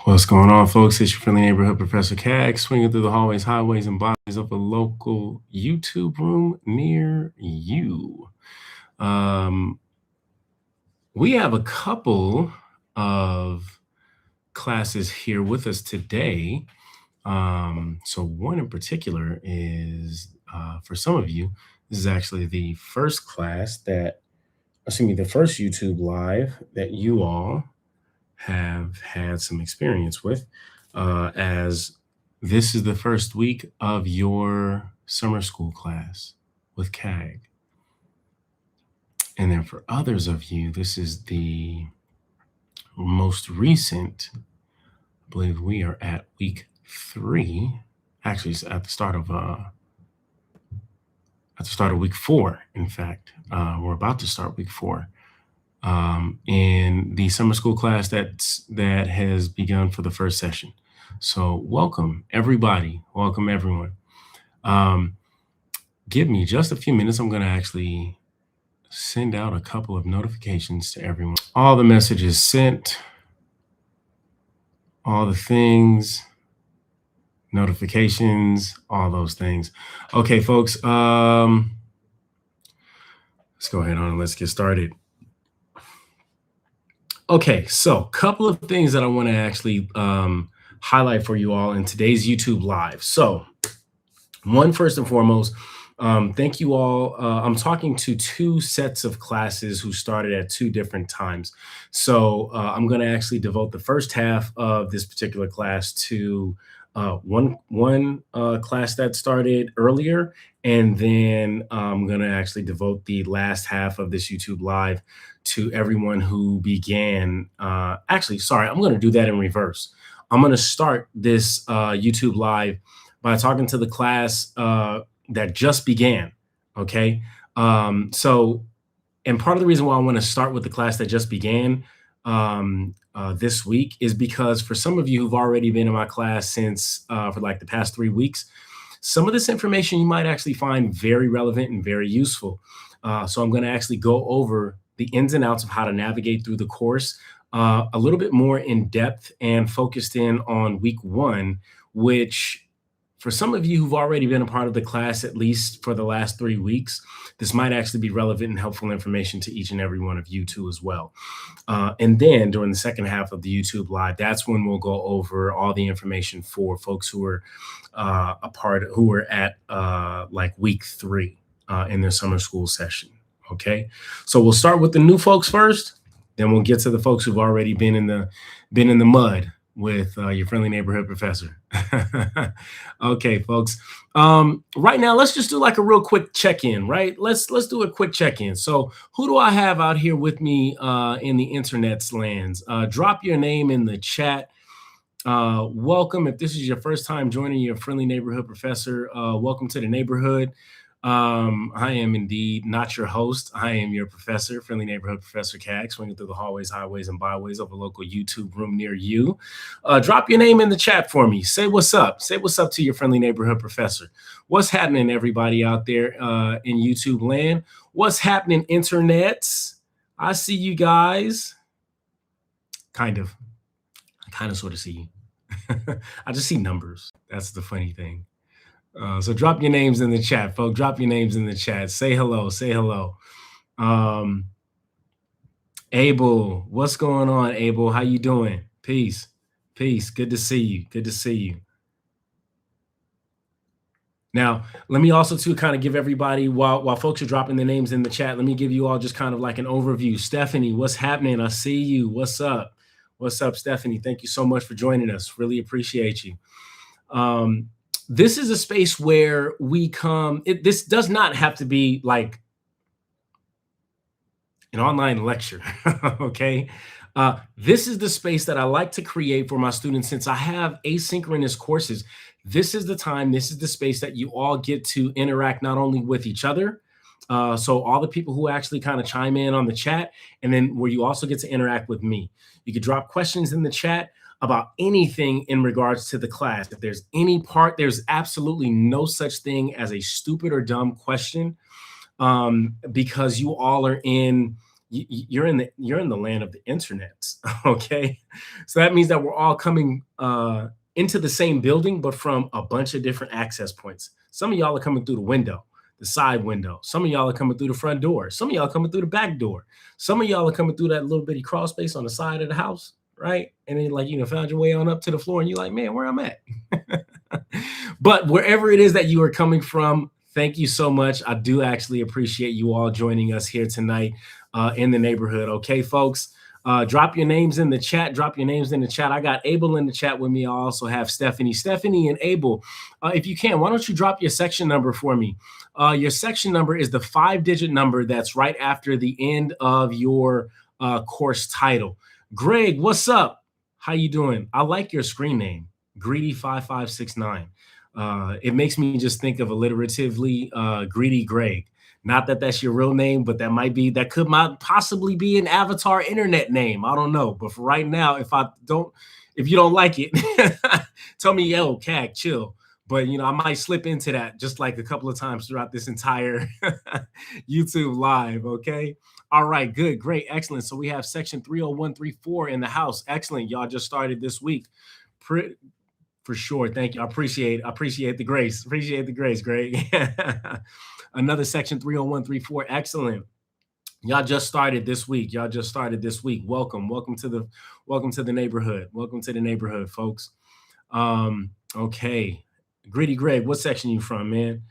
What's going on, folks? It's your friendly neighborhood Professor Cag, swinging through the hallways, highways, and byways of a local YouTube room near you. Um, we have a couple of classes here with us today. So one in particular is, for some of you, this is actually the first class the first YouTube live that you all have had some experience with, as this is the first week of your summer school class with CAG. And then for others of you, this is the most recent. I believe we are at week 3. Actually, it's at the start of week 4. In fact, we're about to start week 4. In the summer school class that has begun for the first session. So welcome everybody, welcome everyone. Give me just a few minutes. I'm going to actually send out a couple of notifications to everyone. All the messages sent, all the things, notifications, all those things. Okay, folks, let's go ahead on and let's get started. Okay, so a couple of things that I want to actually highlight for you all in today's YouTube Live. So one, first and foremost, thank you all. I'm talking to 2 sets of classes who started at 2 different times. So I'm going to actually devote the first half of this particular class to one class that started earlier, and then I'm going to actually devote the last half of this YouTube Live to everyone who began. I'm going to do that in reverse. I'm going to start this YouTube Live by talking to the class that just began. Okay. And part of the reason why I want to start with the class that just began this week is because for some of you who've already been in my class since for like the past 3 weeks, some of this information you might actually find very relevant and very useful. So I'm going to actually go over the ins and outs of how to navigate through the course a little bit more in depth and focused in on week 1, which for some of you who've already been a part of the class, at least for the last 3 weeks, this might actually be relevant and helpful information to each and every one of you too as well. And then during the second half of the YouTube Live, that's when we'll go over all the information for folks who are who are at like week 3 in their summer school session. Okay, so we'll start with the new folks first, then we'll get to the folks who've already been in the mud with your friendly neighborhood professor. Okay, folks. Right now, let's just do like a real quick check-in, right? Let's do a quick check-in. So who do I have out here with me in the internet's lands? Drop your name in the chat. Welcome. If this is your first time joining your friendly neighborhood professor, welcome to the neighborhood. I am indeed not your host. I am your professor, friendly neighborhood Professor Cag, swinging through the hallways, highways, and byways of a local YouTube room near you. Drop your name in the chat for me. Say what's up. Say what's up to your friendly neighborhood professor. What's happening, everybody out there in YouTube land? What's happening, internets? I see you guys. Kind of. I sort of see you. I just see numbers. That's the funny thing. So drop your names in the chat, folks. Drop your names in the chat. Say hello. Say hello. Abel, what's going on, Abel? How you doing? Peace. Peace. Good to see you. Good to see you. Now, let me also too kind of give everybody, while folks are dropping their names in the chat, let me give you all just kind of like an overview. Stephanie, what's happening? I see you. What's up? What's up, Stephanie? Thank you so much for joining us. Really appreciate you. This is a space where we come. This does not have to be like an online lecture, okay? This is the space that I like to create for my students. Since I have asynchronous courses, this is the time, this is the space that you all get to interact not only with each other, so all the people who actually kind of chime in on the chat, and then where you also get to interact with me. You could drop questions in the chat about anything in regards to the class. If there's any part, there's absolutely no such thing as a stupid or dumb question, because you all are in, you're in the land of the internet. Okay, so that means that we're all coming into the same building, but from a bunch of different access points. Some of y'all are coming through the window, the side window. Some of y'all are coming through the front door. Some of y'all are coming through the back door. Some of y'all are coming through that little bitty crawl space on the side of the house, right? And then like found your way on up to the floor, and you're like, man, where I'm at. But wherever it is that you are coming from, thank you so much. I do actually appreciate you all joining us here tonight in the neighborhood. Okay, folks, drop your names in the chat. Drop your names in the chat. I got Abel in the chat with me. I also have Stephanie. Stephanie and Abel, if you can, why don't you drop your section number for me? Your section number is the 5-digit number that's right after the end of your course title. Greg, what's up? How you doing? I like your screen name, Greedy5569. It makes me just think of alliteratively Greedy Greg. Not that that's your real name, but that could possibly be an avatar internet name. I don't know. But for right now, if you don't like it, tell me, yo, CAG, chill. But I might slip into that just like a couple of times throughout this entire YouTube live. Okay. All right, good, great, excellent. So we have section 30134 in the house. Excellent. Y'all just started this week. For sure. Thank you. I appreciate the grace. Appreciate the grace, Greg. Another section 30134. Excellent. Y'all just started this week. Welcome. Welcome to the neighborhood. Welcome to the neighborhood, folks. Okay. Greedy Greg, what section you from, man?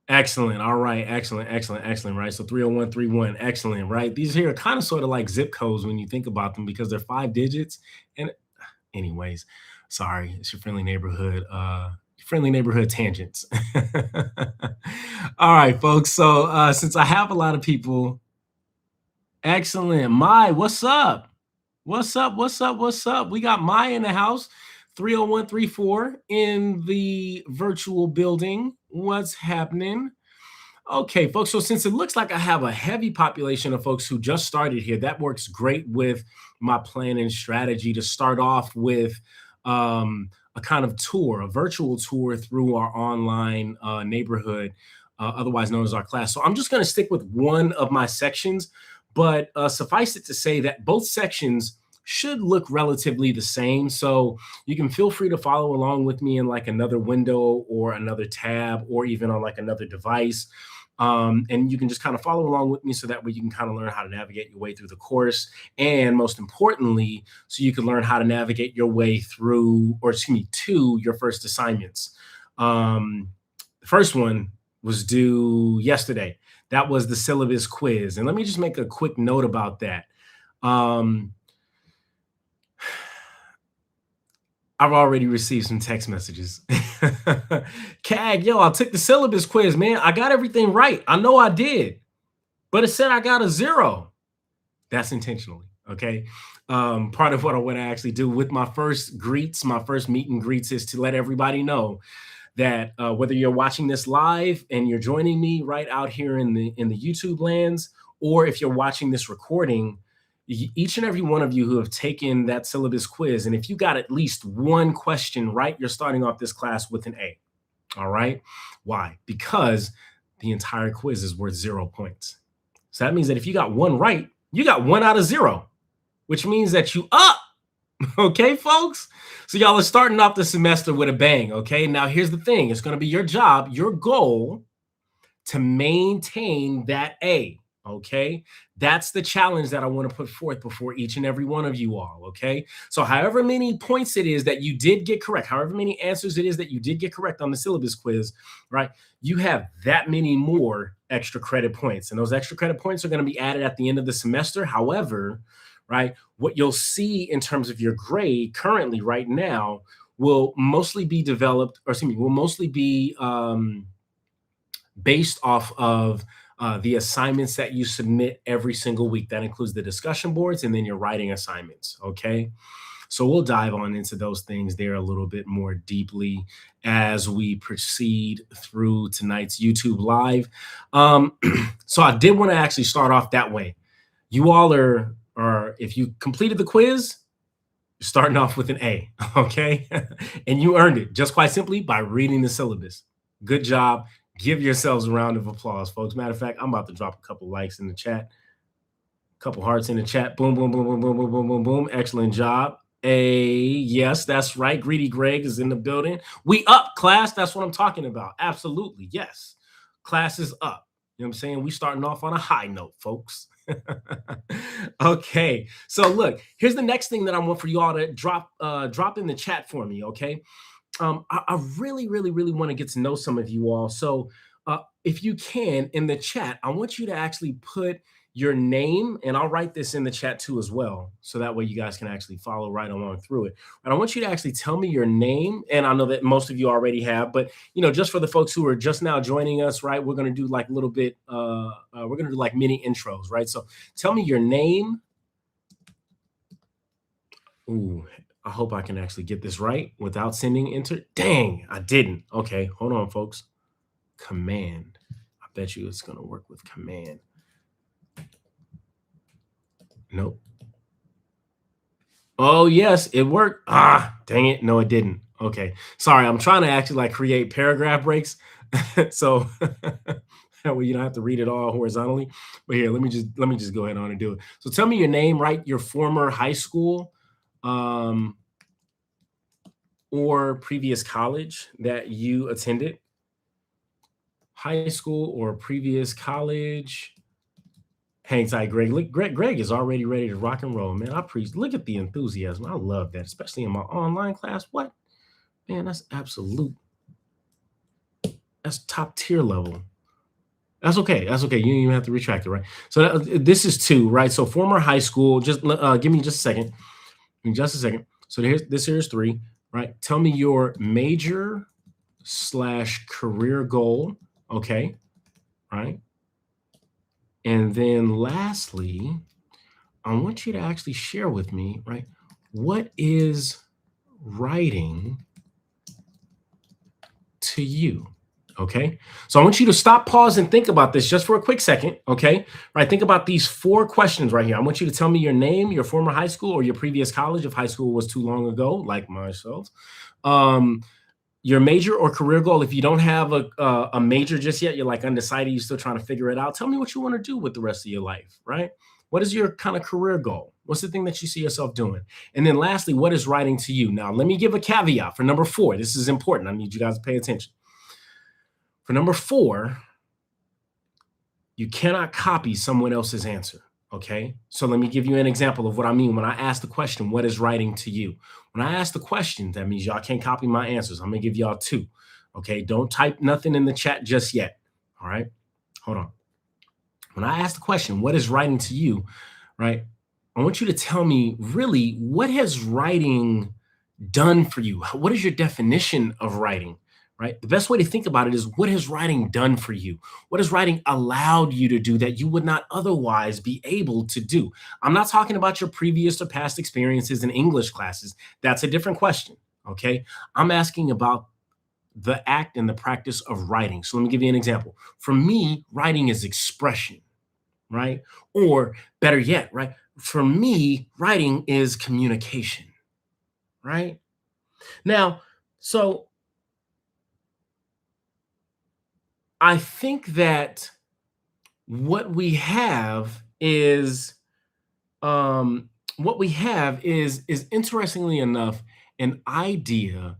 Excellent. All right. Excellent. Right. So 30131. Excellent. Right. These here are kind of sort of like zip codes when you think about them because they're 5 digits. And anyways, sorry, it's your friendly neighborhood tangents. All right, folks. So since I have a lot of people, excellent. Mai, what's up? We got Mai in the house, 30134 in the virtual building. What's happening? Okay, folks. So since it looks like I have a heavy population of folks who just started here, that works great with my plan and strategy to start off with a kind of tour, a virtual tour through our online neighborhood, otherwise known as our class. So I'm just going to stick with one of my sections, but suffice it to say that both sections should look relatively the same. So you can feel free to follow along with me in like another window or another tab or even on like another device. And you can just kind of follow along with me so that way you can kind of learn how to navigate your way through the course. And most importantly, so you can learn how to navigate your way through, to your first assignments. The first one was due yesterday. That was the syllabus quiz. And let me just make a quick note about that. I've already received some text messages. CAG, yo, I took the syllabus quiz, man. I got everything right. I know I did, but it said I got a 0. That's intentionally, okay? Part of what I want to actually do with my first meet and greets is to let everybody know that whether you're watching this live and you're joining me right out here in the YouTube lands, or if you're watching this recording, each and every one of you who have taken that syllabus quiz, and if you got at least one question right, you're starting off this class with an A. All right. Why? Because the entire quiz is worth 0 points. So that means that if you got one right, you got 1 out of 0, which means that you up. Okay, folks. So y'all are starting off the semester with a bang. Okay. Now here's the thing. It's going to be your job, your goal to maintain that A. Okay, that's the challenge that I want to put forth before each and every one of you all. Okay, so however many points it is that you did get correct, however many answers it is that you did get correct on the syllabus quiz, right? You have that many more extra credit points, and those extra credit points are going to be added at the end of the semester. However, right, what you'll see in terms of your grade currently right now will mostly be based off of the assignments that you submit every single week. That includes the discussion boards and then your writing assignments, okay? So we'll dive on into those things there a little bit more deeply as we proceed through tonight's YouTube Live. So I did want to actually start off that way. You all are if you completed the quiz, you're starting off with an A, okay? And you earned it just quite simply by reading the syllabus. Good job. Give yourselves a round of applause, folks. Matter of fact, I'm about to drop a couple likes in the chat, a couple hearts in the chat. Boom, boom, boom, boom, boom, boom, boom, boom, boom. Excellent job. Yes, that's right. Greedy Greg is in the building. We up, class. That's what I'm talking about. Absolutely. Yes. Class is up. You know what I'm saying? We starting off on a high note, folks. Okay. So look, here's the next thing that I want for you all to drop in the chat for me. Okay. I really, really, really want to get to know some of you all. So if you can, in the chat, I want you to actually put your name, and I'll write this in the chat too as well, so that way you guys can actually follow right along through it. And I want you to actually tell me your name, and I know that most of you already have, but just for the folks who are just now joining us, right? We're going to do like a little bit, we're going to do like mini intros, right? So tell me your name. Ooh, I hope I can actually get this right without sending enter. Dang, I didn't. Okay, hold on, folks. Command. I bet you it's going to work with command. Nope. Oh, yes, it worked. Ah, dang it. No, it didn't. Okay. Sorry, I'm trying to actually like create paragraph breaks. So that way you don't have to read it all horizontally. But here, let me just go ahead on and do it. So tell me your name, right? Your former high school or previous college that you attended. High school or previous college. Hang tight, Greg. Look, Greg is already ready to rock and roll, man. Look at the enthusiasm. I love that, especially in my online class. What? Man, that's top tier level. That's okay. That's okay. You don't even have to retract it, right? So this is 2, right? So former high school. Just give me just a second. Give me just a second. So this here is 3, right? Tell me your major / career goal. Okay, right? And then lastly, I want you to actually share with me, right? What is writing to you? Okay. So I want you to stop, pause, and think about this just for a quick second. Okay. Right. Think about these 4 questions right here. I want you to tell me your name, your former high school, or your previous college if high school was too long ago, like myself. Your major or career goal. If you don't have a major just yet, you're like undecided, you're still trying to figure it out. Tell me what you want to do with the rest of your life, right? What is your kind of career goal? What's the thing that you see yourself doing? And then lastly, what is writing to you? Now, let me give a caveat for number 4. This is important. I need you guys to pay attention. For number 4, you cannot copy someone else's answer. Okay. So let me give you an example of what I mean when I ask the question, what is writing to you? When I ask the question, that means y'all can't copy my answers. I'm going to give y'all 2. Okay. Don't type nothing in the chat just yet. All right. Hold on. When I ask the question, what is writing to you? Right. I want you to tell me really, what has writing done for you? What is your definition of writing? Right? The best way to think about it is, what has writing done for you? What has writing allowed you to do that you would not otherwise be able to do? I'm not talking about your previous or past experiences in English classes. That's a different question. Okay. I'm asking about the act and the practice of writing. So let me give you an example. For me, writing is expression, right? Or better yet, right? For me, writing is communication, right? Now, so I think that what we have is interestingly enough an idea.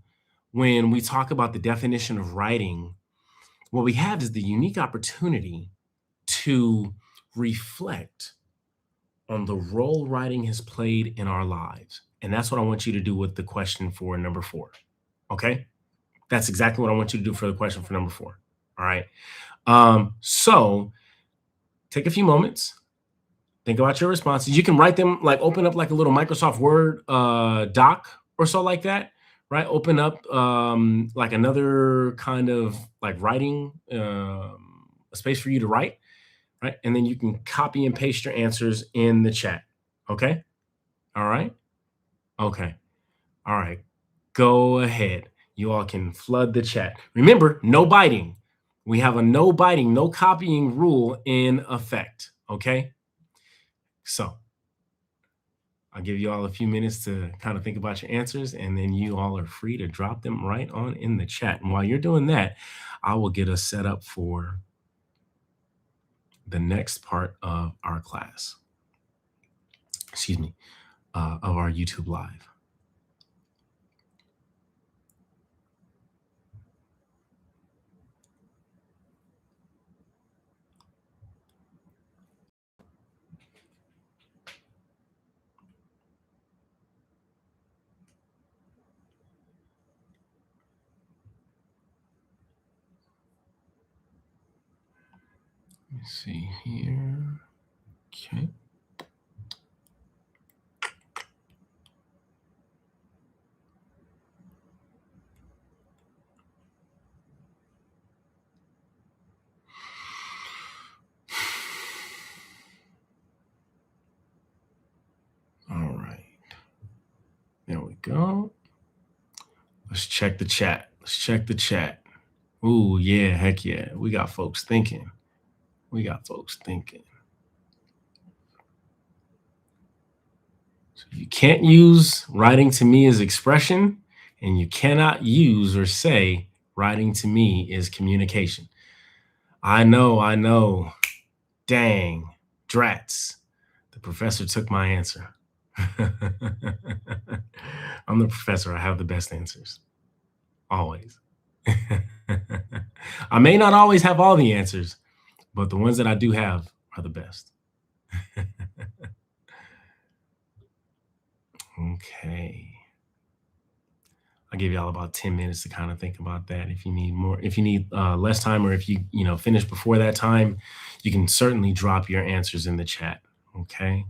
When we talk about the definition of writing, what we have is the unique opportunity to reflect on the role writing has played in our lives. And that's what I want you to do with the question for number 4. Okay? That's exactly what I want you to do for the question for number 4. All right. So take a few moments, think about your responses. You can write them, like open up like a little Microsoft Word doc or so like that, right? Open up like another kind of like writing, a space for you to write, right? And then you can copy and paste your answers in the chat. Okay. All right. Okay. All right. Go ahead. You all can flood the chat. Remember, no biting. We have a no biting, no copying rule in effect. Okay. So I'll give you all a few minutes to kind of think about your answers, and then you all are free to drop them right on in the chat. And while you're doing that, I will get us set up for the next part of our class. Excuse me, of our YouTube Live. Let me see here. Okay. All right. There we go. Let's check the chat. Let's check the chat. Ooh, yeah, heck yeah. We got folks thinking. We got folks thinking. So you can't use writing to me as expression, and you cannot use or say writing to me is communication. I know. Dang, drats. The professor took my answer. I'm the professor. I have the best answers. Always. I may not always have all the answers, but the ones that I do have are the best. Okay. I'll give y'all about 10 minutes to kind of think about that. If you need more, if you need less time, or if you finish before that time, you can certainly drop your answers in the chat. Okay.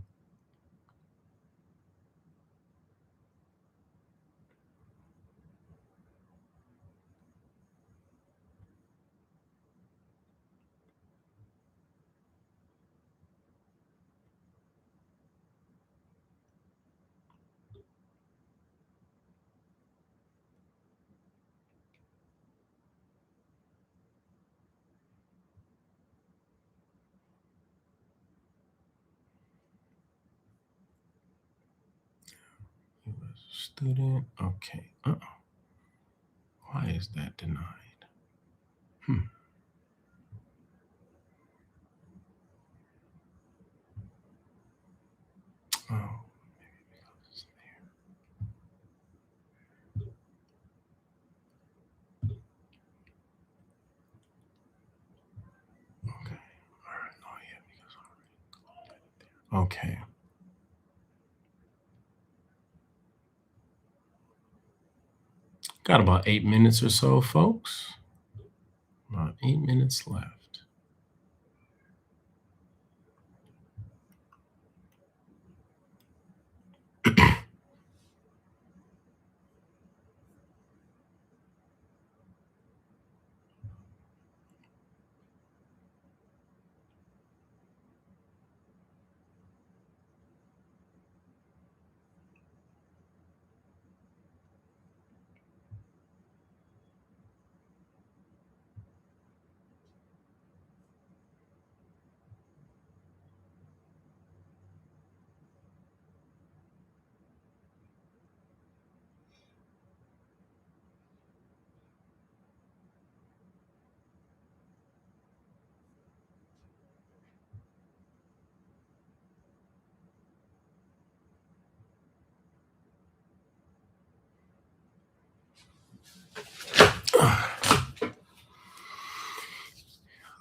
Student. Okay. Why is that denied? Oh, maybe because it's there. Okay. All right. Oh, yeah, because I already. Okay. Got about 8 minutes or so, folks. About 8 minutes left.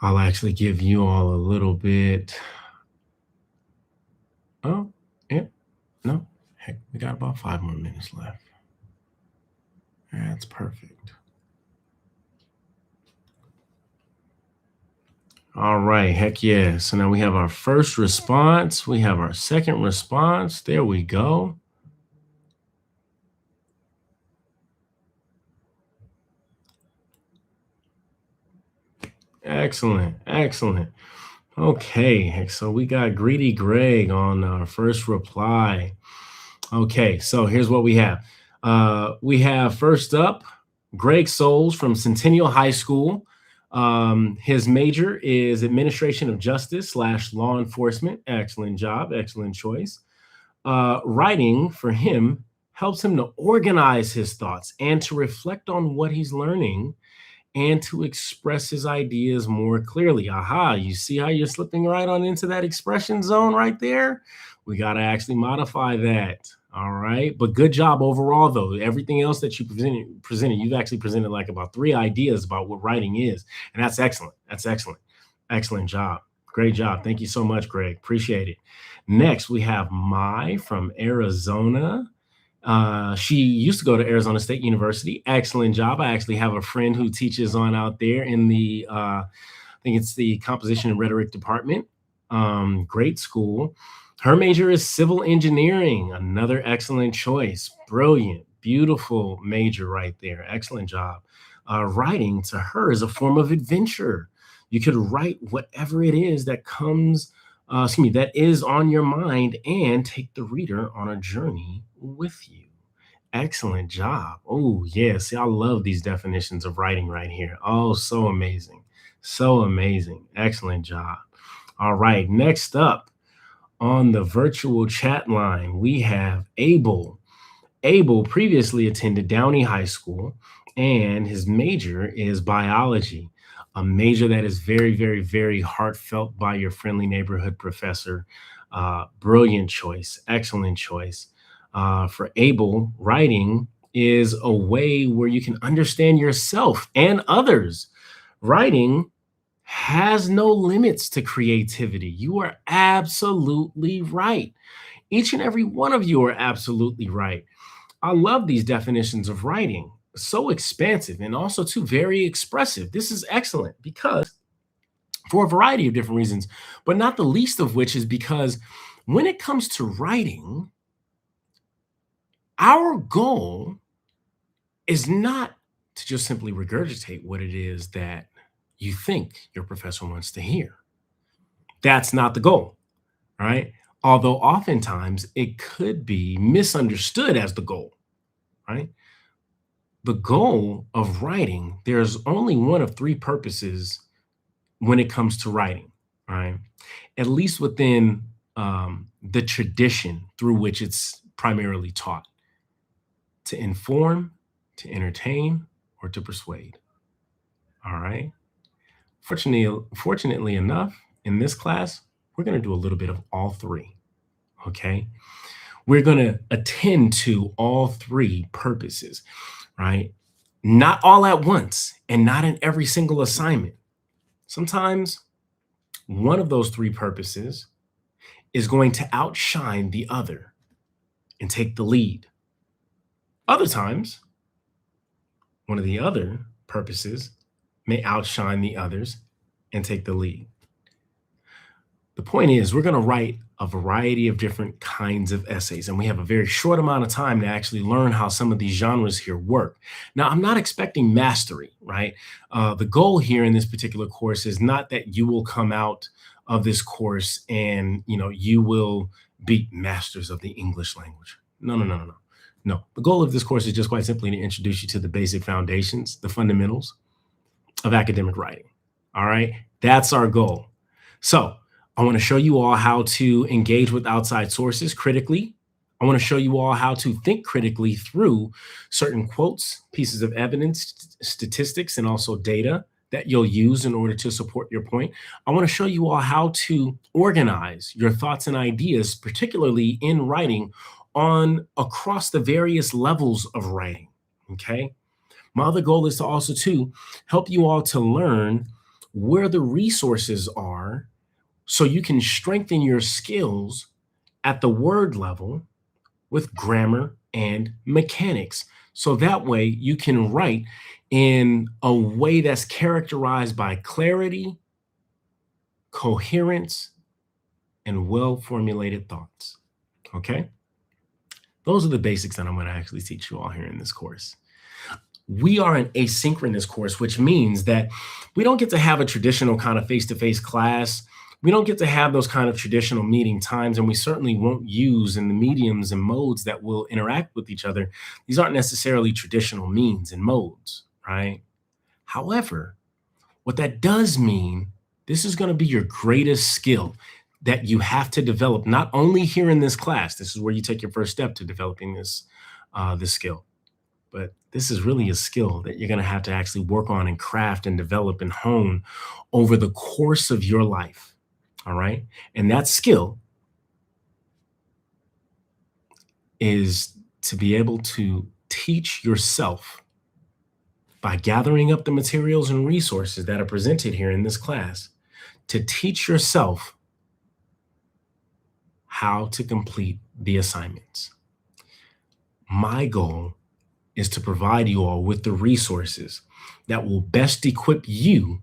I'll actually give you all a little bit. Oh, yeah. No, heck, we got about 5 more minutes left. That's perfect. All right, heck yeah. So now we have our first response. We have our second response. There we go. Excellent, excellent. Okay, so we got Greedy Greg on our first reply. Okay, so here's what we have. We have first up, Greg Souls from Centennial High School. His major is Administration of Justice / Law Enforcement. Excellent job, excellent choice. Writing for him helps him to organize his thoughts and to reflect on what he's learning and to express his ideas more clearly. Aha, you see how you're slipping right on into that expression zone right there? We got to actually modify that. All right. But good job overall, though. Everything else that you presented, you've actually presented like about 3 ideas about what writing is. And that's excellent. That's excellent. Excellent job. Great job. Thank you so much, Greg. Appreciate it. Next, we have Mai from Arizona. She used to go to Arizona State University. Excellent job. I actually have a friend who teaches on out there in the, I think it's the composition and rhetoric department. Great school. Her major is civil engineering. Another excellent choice. Brilliant, beautiful major right there. Excellent job. Writing to her is a form of adventure. You could write whatever it is that comes that is on your mind and take the reader on a journey with you. Excellent job. Oh, yeah. See, I love these definitions of writing right here. Oh, so amazing. So amazing. Excellent job. All right. Next up on the virtual chat line, we have Abel. Abel previously attended Downey High School, and his major is biology, a major that is very, very, very heartfelt by your friendly neighborhood professor. Brilliant choice, excellent choice. For Abel, writing is a way where you can understand yourself and others. Writing has no limits to creativity. You are absolutely right. Each and every one of you are absolutely right. I love these definitions of writing. So expansive and also too very expressive. This is excellent because for a variety of different reasons, but not the least of which is because when it comes to writing, our goal is not to just simply regurgitate what it is that you think your professor wants to hear. That's not the goal, right? Although oftentimes it could be misunderstood as the goal, right? The goal of writing, there's only one of 3 purposes when it comes to writing, right? At least within the tradition through which it's primarily taught: to inform, to entertain, or to persuade. All right. Fortunately enough, in this class, we're going to do a little bit of all 3. Okay. We're going to attend to all 3 purposes, right? Not all at once and not in every single assignment. Sometimes one of those 3 purposes is going to outshine the other and take the lead. Other times, one of the other purposes may outshine the others and take the lead. The point is, we're going to write a variety of different kinds of essays, and we have a very short amount of time to actually learn how some of these genres here work. Now, I'm not expecting mastery, right? The goal here in this particular course is not that you will come out of this course and, you will be masters of the English language. No, no, no, no, no. No, the goal of this course is just quite simply to introduce you to the basic foundations, the fundamentals of academic writing. All right, that's our goal. So I want to show you all how to engage with outside sources critically. I want to show you all how to think critically through certain quotes, pieces of evidence, statistics, and also data that you'll use in order to support your point. I want to show you all how to organize your thoughts and ideas, particularly in writing, across the various levels of writing. Okay. My other goal is to also to help you all to learn where the resources are so you can strengthen your skills at the word level with grammar and mechanics. So that way you can write in a way that's characterized by clarity, coherence, and well-formulated thoughts. Okay? Those are the basics that I'm going to actually teach you all here in this course. We are an asynchronous course, which means that we don't get to have a traditional kind of face-to-face class. We don't get to have those kind of traditional meeting times, and we certainly won't use in the mediums and modes that will interact with each other. These aren't necessarily traditional means and modes, right? However, what that does mean, this is going to be your greatest skill. that you have to develop, not only here in this class. This is where you take your first step to developing this skill, but this is really a skill that you're going to actually work on and craft and develop and hone over the course of your life. All right. And that skill is to be able to teach yourself by gathering up the materials and resources that are presented here in this class, to teach yourself how to complete the assignments. My goal is to provide you all with the resources that will best equip you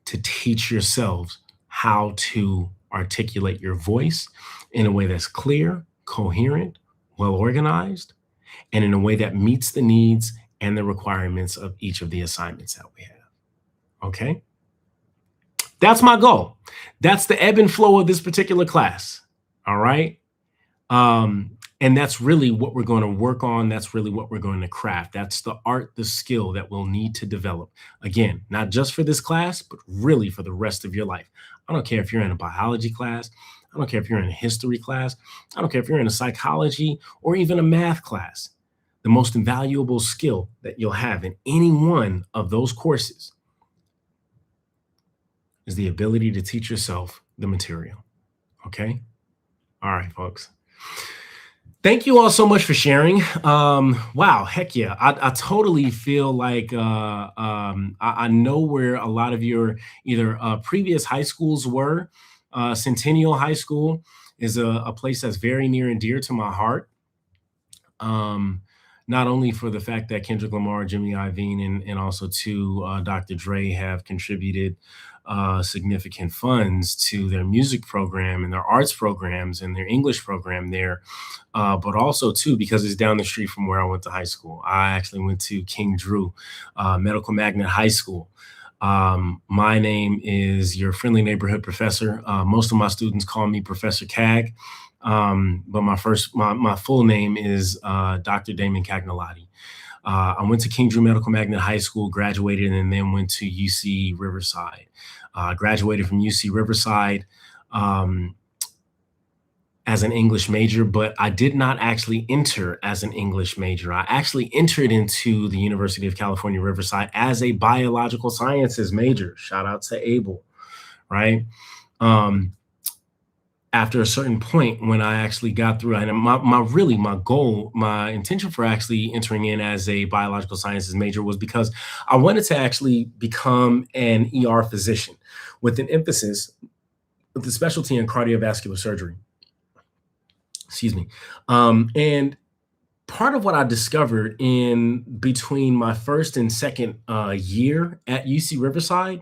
to teach yourselves how to articulate your voice in a way that's clear, coherent, well organized, and in a way that meets the needs and the requirements of each of the assignments that we have. Okay? That's my goal. That's the ebb and flow of this particular class. All right? And that's really what we're going to work on. That's really what we're going to craft. That's the art, the skill that we'll need to develop. Again, not just for this class, but really for the rest of your life. I don't care if you're in a biology class. I don't care if you're in a history class. I don't care if you're in a psychology or even a math class. The most invaluable skill that you'll have in any one of those courses is the ability to teach yourself the material. Okay? All right, folks. Thank you all so much for sharing. Wow, heck yeah. I totally feel like I know where a lot of your either previous high schools were. Centennial High School is a place that's very near and dear to my heart. Not only for the fact that Kendrick Lamar, Jimmy Iovine, and also to Dr. Dre have contributed significant funds to their music program and their arts programs and their English program there, but also too because it's down the street from where I went to high school. I actually went to King Drew Medical Magnet High School. My name is your friendly neighborhood professor. Most of my students call me Professor Cag. But my full name is Dr. Damon Cagnolati. I went to King Drew Medical Magnet High School, graduated, and then went to UC Riverside. Graduated from UC Riverside as an English major, but I did not actually enter as an English major. I actually entered into the University of California, Riverside as a biological sciences major. Shout out to Abel, right? After a certain point when I actually got through, and my goal, my intention for actually entering in as a biological sciences major was because I wanted to actually become an ER physician with an emphasis with the specialty in cardiovascular surgery. Excuse me. And part of what I discovered in between my first and second year at UC Riverside,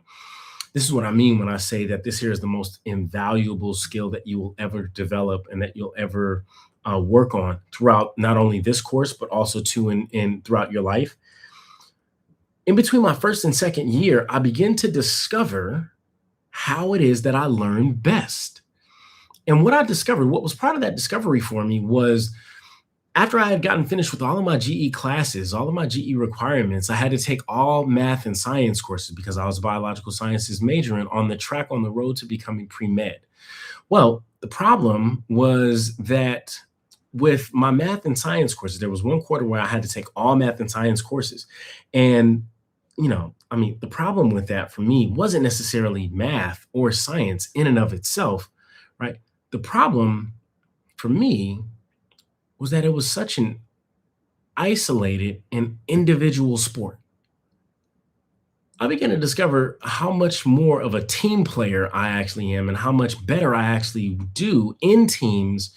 this is what I mean when I say that this here is the most invaluable skill that you will ever develop and that you'll ever work on throughout not only this course, but also in throughout your life. In between my first and second year, I began to discover how it is that I learn best. And what I discovered, what was part of that discovery for me was after I had gotten finished with all of my GE classes, all of my GE requirements, I had to take all math and science courses because I was a biological sciences major and on the road to becoming pre-med. Well, the problem was that with my math and science courses, there was one quarter where I had to take all math and science courses. And, the problem with that for me wasn't necessarily math or science in and of itself, right? The problem for me was that it was such an isolated and individual sport. I began to discover how much more of a team player I actually am and how much better I actually do in teams.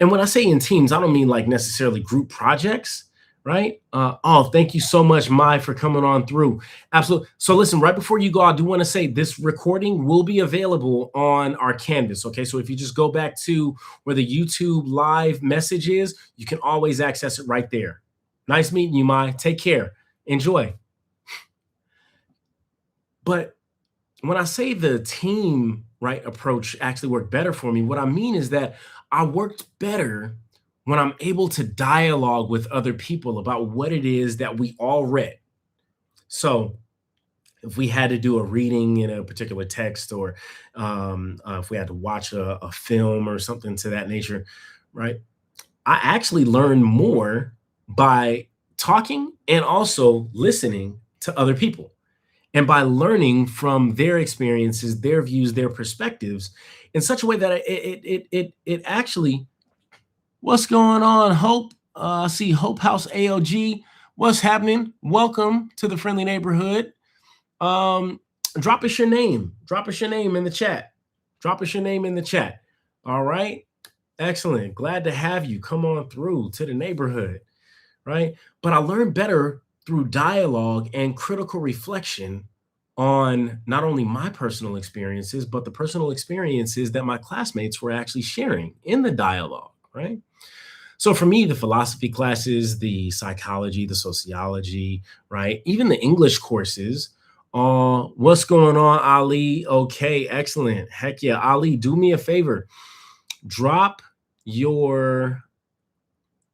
And when I say in teams, I don't mean like necessarily group projects, right? Thank you so much, Mai, for coming on through. Absolutely. So listen, right before you go, I do want to say this recording will be available on our Canvas. Okay. So if you just go back to where the YouTube live message is, you can always access it right there. Nice meeting you, Mai. Take care. Enjoy. But when I say the team, right, approach actually worked better for me, what I mean is that I worked better when I'm able to dialogue with other people about what it is that we all read. So if we had to do a reading in a particular text, or if we had to watch a film or something to that nature, right? I actually learn more by talking and also listening to other people, and by learning from their experiences, their views, their perspectives, in such a way that it actually. What's going on, Hope? I see Hope House AOG. What's happening? Welcome to the friendly neighborhood. Um, Drop us your name. Drop us your name in the chat. Drop us your name in the chat. All right. Excellent. Glad to have you come on through to the neighborhood. Right. But I learned better through dialogue and critical reflection on not only my personal experiences, but the personal experiences that my classmates were actually sharing in the dialogue. Right. So for me, the philosophy classes, the psychology, the sociology, right? Even the English courses. What's going on, Ali? Okay, excellent. Heck yeah, Ali, do me a favor. Drop your.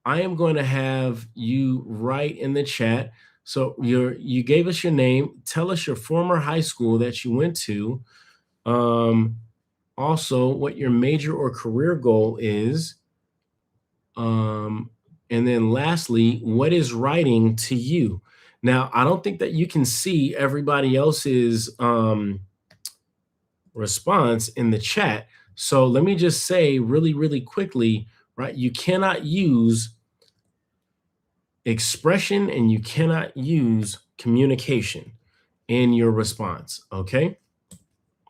I am going to have you write in the chat. So you gave us your name. Tell us your former high school that you went to. Um, Also, what your major or career goal is. And then lastly, what is writing to you? Now, I don't think that you can see everybody else's response in the chat. So let me just say really, really quickly, right? You cannot use expression and you cannot use communication in your response. Okay.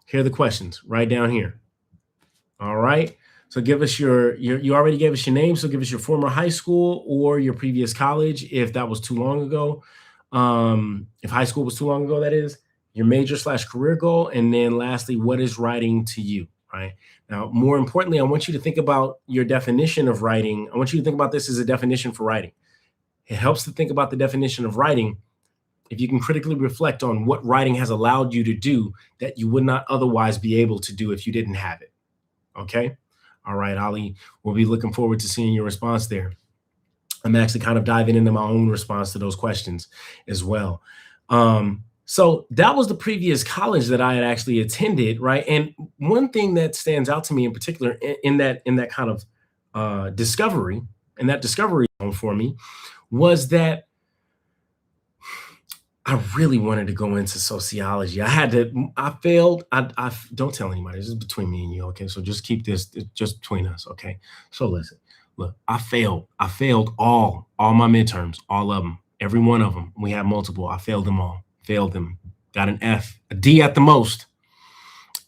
Here are the questions right down here. All right. So give us you already gave us your name. So give us your former high school or your previous college, if that was too long ago. If high school was too long ago, that is, your major slash career goal. And then lastly, what is writing to you? Right. Now, more importantly, I want you to think about your definition of writing. I want you to think about this as a definition for writing. It helps to think about the definition of writing if you can critically reflect on what writing has allowed you to do that you would not otherwise be able to do if you didn't have it. Okay. All right, Ali. We'll be looking forward to seeing your response there. I'm actually kind of diving into my own response to those questions as well. So that was the previous college that I had actually attended, right? And one thing that stands out to me in particular in that kind of discovery, and that discovery for me, was that I really wanted to go into sociology. I failed. I don't tell anybody. This is between me and you. Okay. So just keep this just between us. Okay. So listen, look, I failed. I failed all my midterms, all of them, every one of them. We had multiple. I failed them all, failed them, got an F, a D at the most.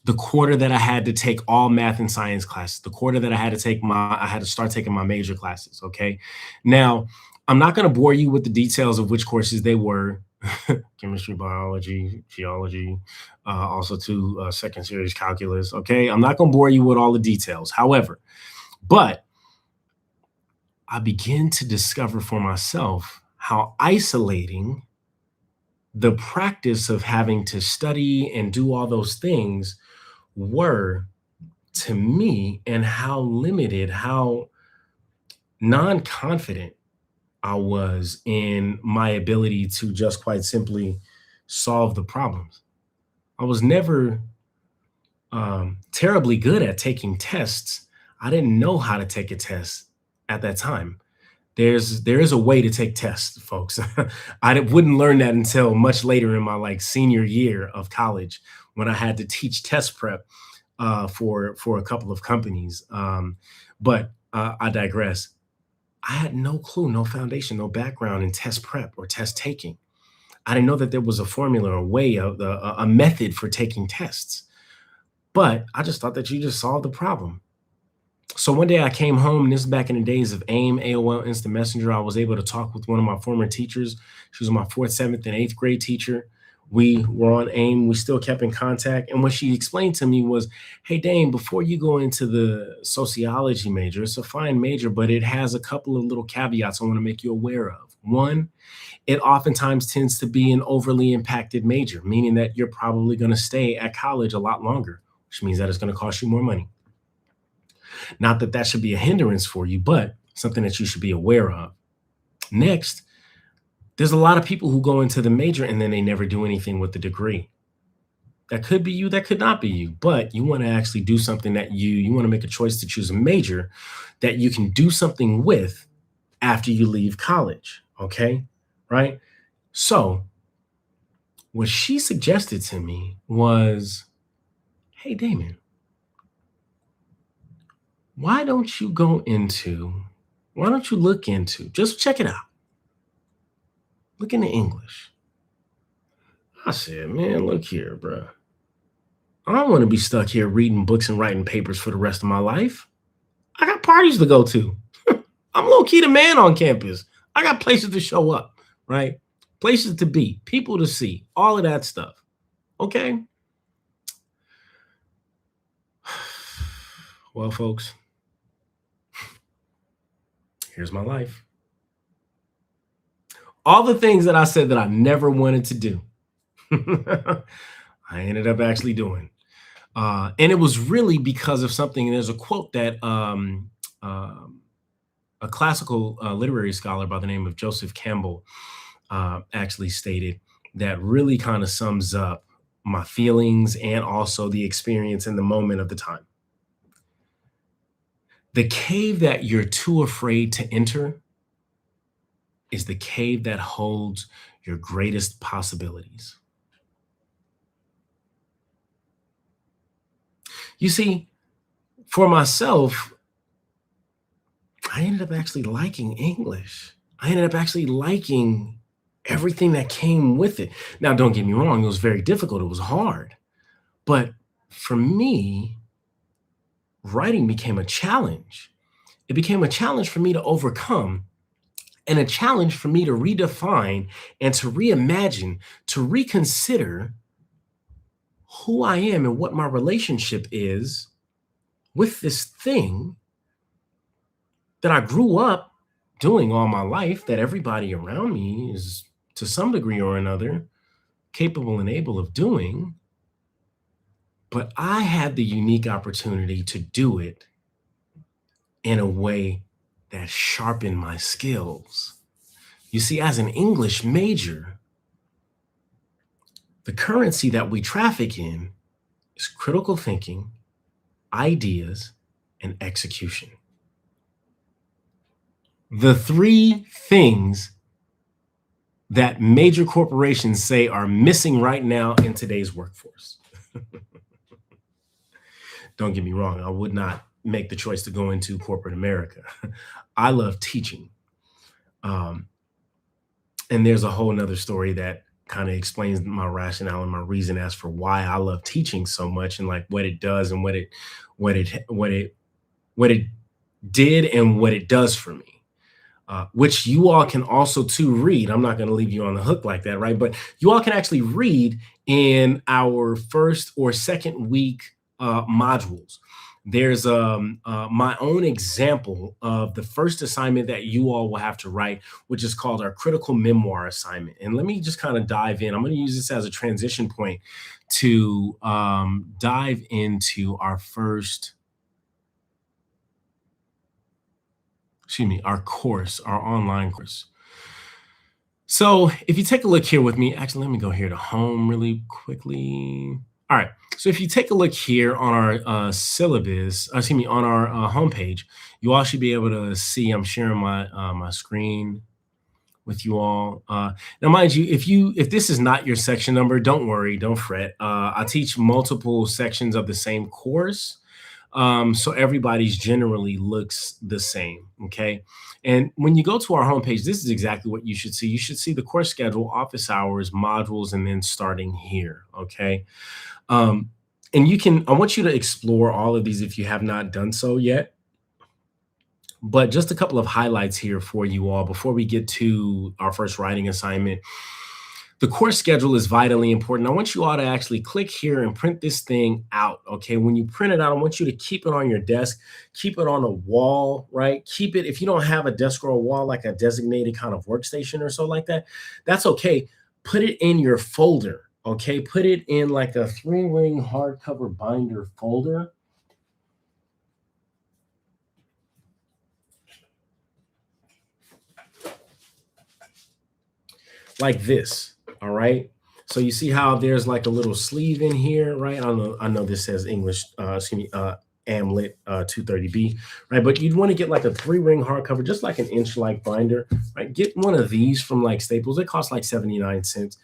The quarter that I had to take all math and science classes, the quarter that I had to start taking my major classes. Okay. Now, I'm not going to bore you with the details of which courses they were. Chemistry, biology, geology, also to second series calculus. Okay, I'm not going to bore you with all the details. However, but I begin to discover for myself how isolating the practice of having to study and do all those things were to me, and how limited, how non-confident I was in my ability to just quite simply solve the problems. I was never terribly good at taking tests. I didn't know how to take a test at that time. There is a way to take tests, folks. Wouldn't learn that until much later in my like senior year of college, when I had to teach test prep for a couple of companies. But I digress. I had no clue, no foundation, no background in test prep or test taking. I didn't know that there was a formula, a way, a method for taking tests. But I just thought that you just solved the problem. So one day I came home, and this is back in the days of AIM, AOL Instant Messenger. I was able to talk with one of my former teachers. She was my 4th, 7th, and 8th grade teacher. We were on AIM. We still kept in contact. And what she explained to me was, hey, Dane, before you go into the sociology major, it's a fine major, but it has a couple of little caveats I want to make you aware of. One, it oftentimes tends to be an overly impacted major, meaning that you're probably going to stay at college a lot longer, which means that it's going to cost you more money. Not that that should be a hindrance for you, but something that you should be aware of. Next, There's a lot of people who go into the major and then they never do anything with the degree. That could be you, that could not be you, but you want to actually do something that you want to make a choice to choose a major that you can do something with after you leave college, okay? Right? So, what she suggested to me was, "Hey Damon, why don't you go into why don't you look into just check it out. Look into English." I said, "Man, look here, bruh. I don't want to be stuck here reading books and writing papers for the rest of my life. I got parties to go to. I'm low key the man on campus. I got places to show up, right? Places to be, people to see, all of that stuff. Okay." Well, folks, here's my life. All the things that I said that I never wanted to do, I ended up actually doing. And it was really because of something. There's a quote that a classical literary scholar by the name of Joseph Campbell actually stated that really kind of sums up my feelings and also the experience in the moment of the time. The cave that you're too afraid to enter is the cave that holds your greatest possibilities. You see, for myself, I ended up actually liking English. I ended up actually liking everything that came with it. Now, don't get me wrong, it was very difficult, it was hard. But for me, writing became a challenge. It became a challenge for me to overcome and a challenge for me to redefine and to reimagine, to reconsider who I am and what my relationship is with this thing that I grew up doing all my life, that everybody around me is to some degree or another capable and able of doing. But I had the unique opportunity to do it in a way that sharpened my skills. You see, as an English major, the currency that we traffic in is critical thinking, ideas, and execution. The three things that major corporations say are missing right now in today's workforce. Don't get me wrong, I would not make the choice to go into corporate America. I love teaching. Um, and there's a whole nother story that kind of explains my rationale and my reason as for why I love teaching so much and like what it does and what it did and what it does for me. Which you all can also too read. I'm not going to leave you on the hook like that, right? But you all can actually read in our first or second week modules. There's my own example of the first assignment that you all will have to write, which is called our critical memoir assignment. And let me just kind of dive in. I'm going to use this as a transition point to dive into our first, our course, our online course. So if you take a look here with me, actually, let me go here to home really quickly. All right. So if you take a look here on our syllabus, on our homepage, you all should be able to see. I'm sharing my screen with you all. Now, mind you, if this is not your section number, don't worry, don't fret. I teach multiple sections of the same course. So everybody's generally looks the same. Okay. And when you go to our homepage, this is exactly what you should see. You should see the course schedule, office hours, modules, and then starting here. Okay. Um, and I want you to explore all of these if you have not done so yet. But just a couple of highlights here for you all before we get to our first writing assignment. The course schedule is vitally important. I want you all to actually click here and print this thing out. Okay. When you print it out, I want you to keep it on your desk, keep it on a wall, right? Keep it, if you don't have a desk or a wall, like a designated kind of workstation or so like that, that's okay. Put it in your folder. Okay. Put it in like a 3-ring hardcover binder folder. like this. All right. So you see how there's like a little sleeve in here, right? I know this says English, excuse me, AMLIT 230B, right? But you'd want to get like a 3-ring hardcover, just like an inch like binder, right? Get one of these from like Staples. It costs like 79 cents.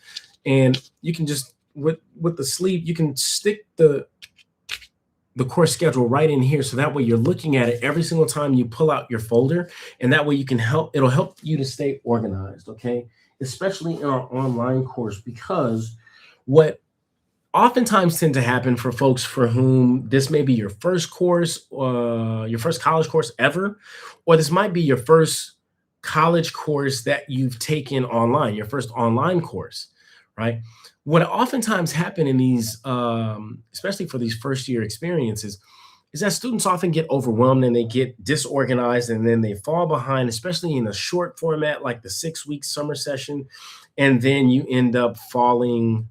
And you can just with the sleeve, you can stick the course schedule right in here. So that way you're looking at it every single time you pull out your folder. And that way you can it'll help you to stay organized. Okay. Especially in our online course, because what oftentimes tend to happen for folks for whom this may be your first course, your first college course ever, or this might be your first college course that you've taken online, your first online course, right? What oftentimes happen in these, especially for these first year experiences, is that students often get overwhelmed and they get disorganized and then they fall behind, especially in a short format like the 6-week summer session. And then you end up falling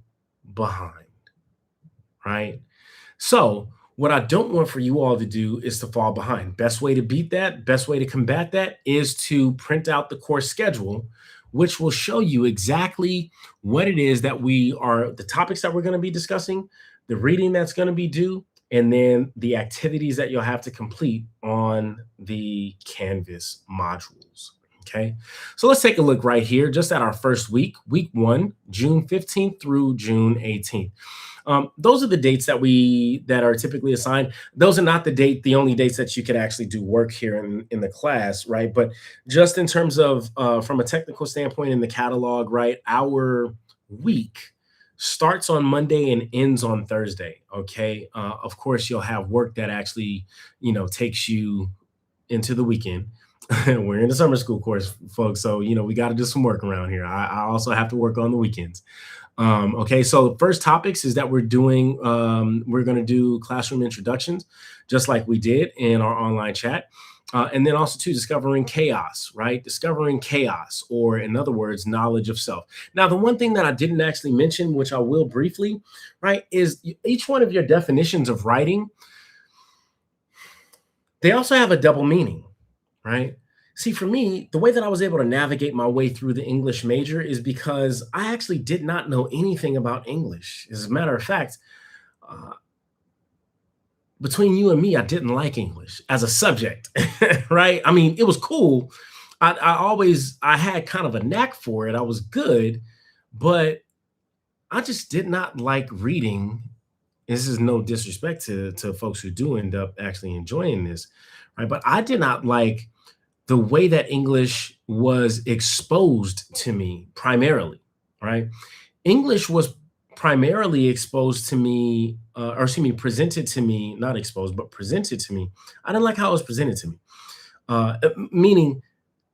behind, right? So, what I don't want for you all to do is to fall behind. Best way to beat that, best way to combat that is to print out the course schedule, which will show you exactly what it is that the topics that we're going to be discussing, the reading that's going to be due, and then the activities that you'll have to complete on the Canvas modules. Okay, so let's take a look right here, just at our first week, week 1, June 15th through June 18th. Those are the dates that are typically assigned. Those are not the only dates that you could actually do work here in the class, right? But just in terms of from a technical standpoint in the catalog, right? Our week starts on Monday and ends on Thursday. Okay. Of course, you'll have work that actually, takes you into the weekend. We're in the summer school course, folks. So, we got to do some work around here. I also have to work on the weekends. Okay, so first topics is that we're going to do classroom introductions, just like we did in our online chat. And then also too, discovering chaos, right? Discovering chaos, or in other words, knowledge of self. Now, the one thing that I didn't actually mention, which I will briefly, right, is each one of your definitions of writing, they also have a double meaning, right? See, for me, the way that I was able to navigate my way through the English major is because I actually did not know anything about English. As a matter of fact, uh, between you and me, I didn't like English as a subject, right? I mean, it was cool. I had kind of a knack for it. I was good, but I just did not like reading. This is no disrespect to folks who do end up actually enjoying this, right? But I did not like the way that English was exposed to me primarily, right? English was primarily exposed to me, or excuse me, presented to me, not exposed, but presented to me. I didn't like how it was presented to me, meaning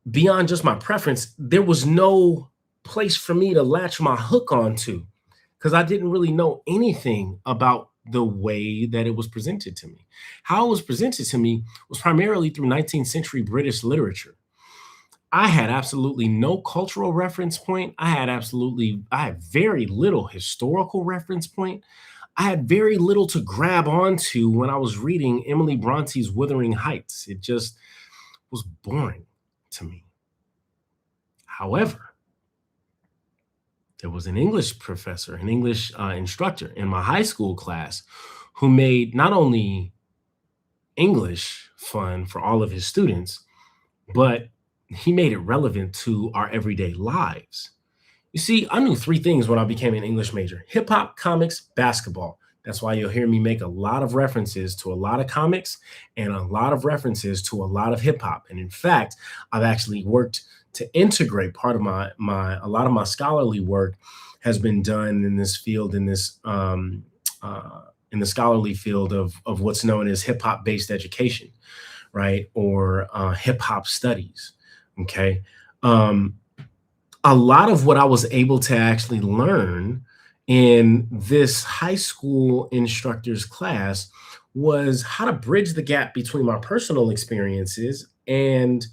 beyond just my preference, there was no place for me to latch my hook onto because I didn't really know anything about the way that it was presented to me. How it was presented to me was primarily through 19th century British literature. I had absolutely no cultural reference point. I had very little historical reference point. I had very little to grab onto when I was reading Emily Bronte's Wuthering Heights. It just was boring to me. However, there was an English professor, an English instructor in my high school class who made not only English fun for all of his students, but he made it relevant to our everyday lives. You see, I knew 3 things when I became an English major: hip hop, comics, basketball. That's why you'll hear me make a lot of references to a lot of comics and a lot of references to a lot of hip hop. And in fact, I've actually worked to integrate part of a lot of my scholarly work has been done in this field, in the scholarly field of what's known as hip hop based education, right? Or hip hop studies. Okay. A lot of what I was able to actually learn in this high school instructor's class was how to bridge the gap between my personal experiences and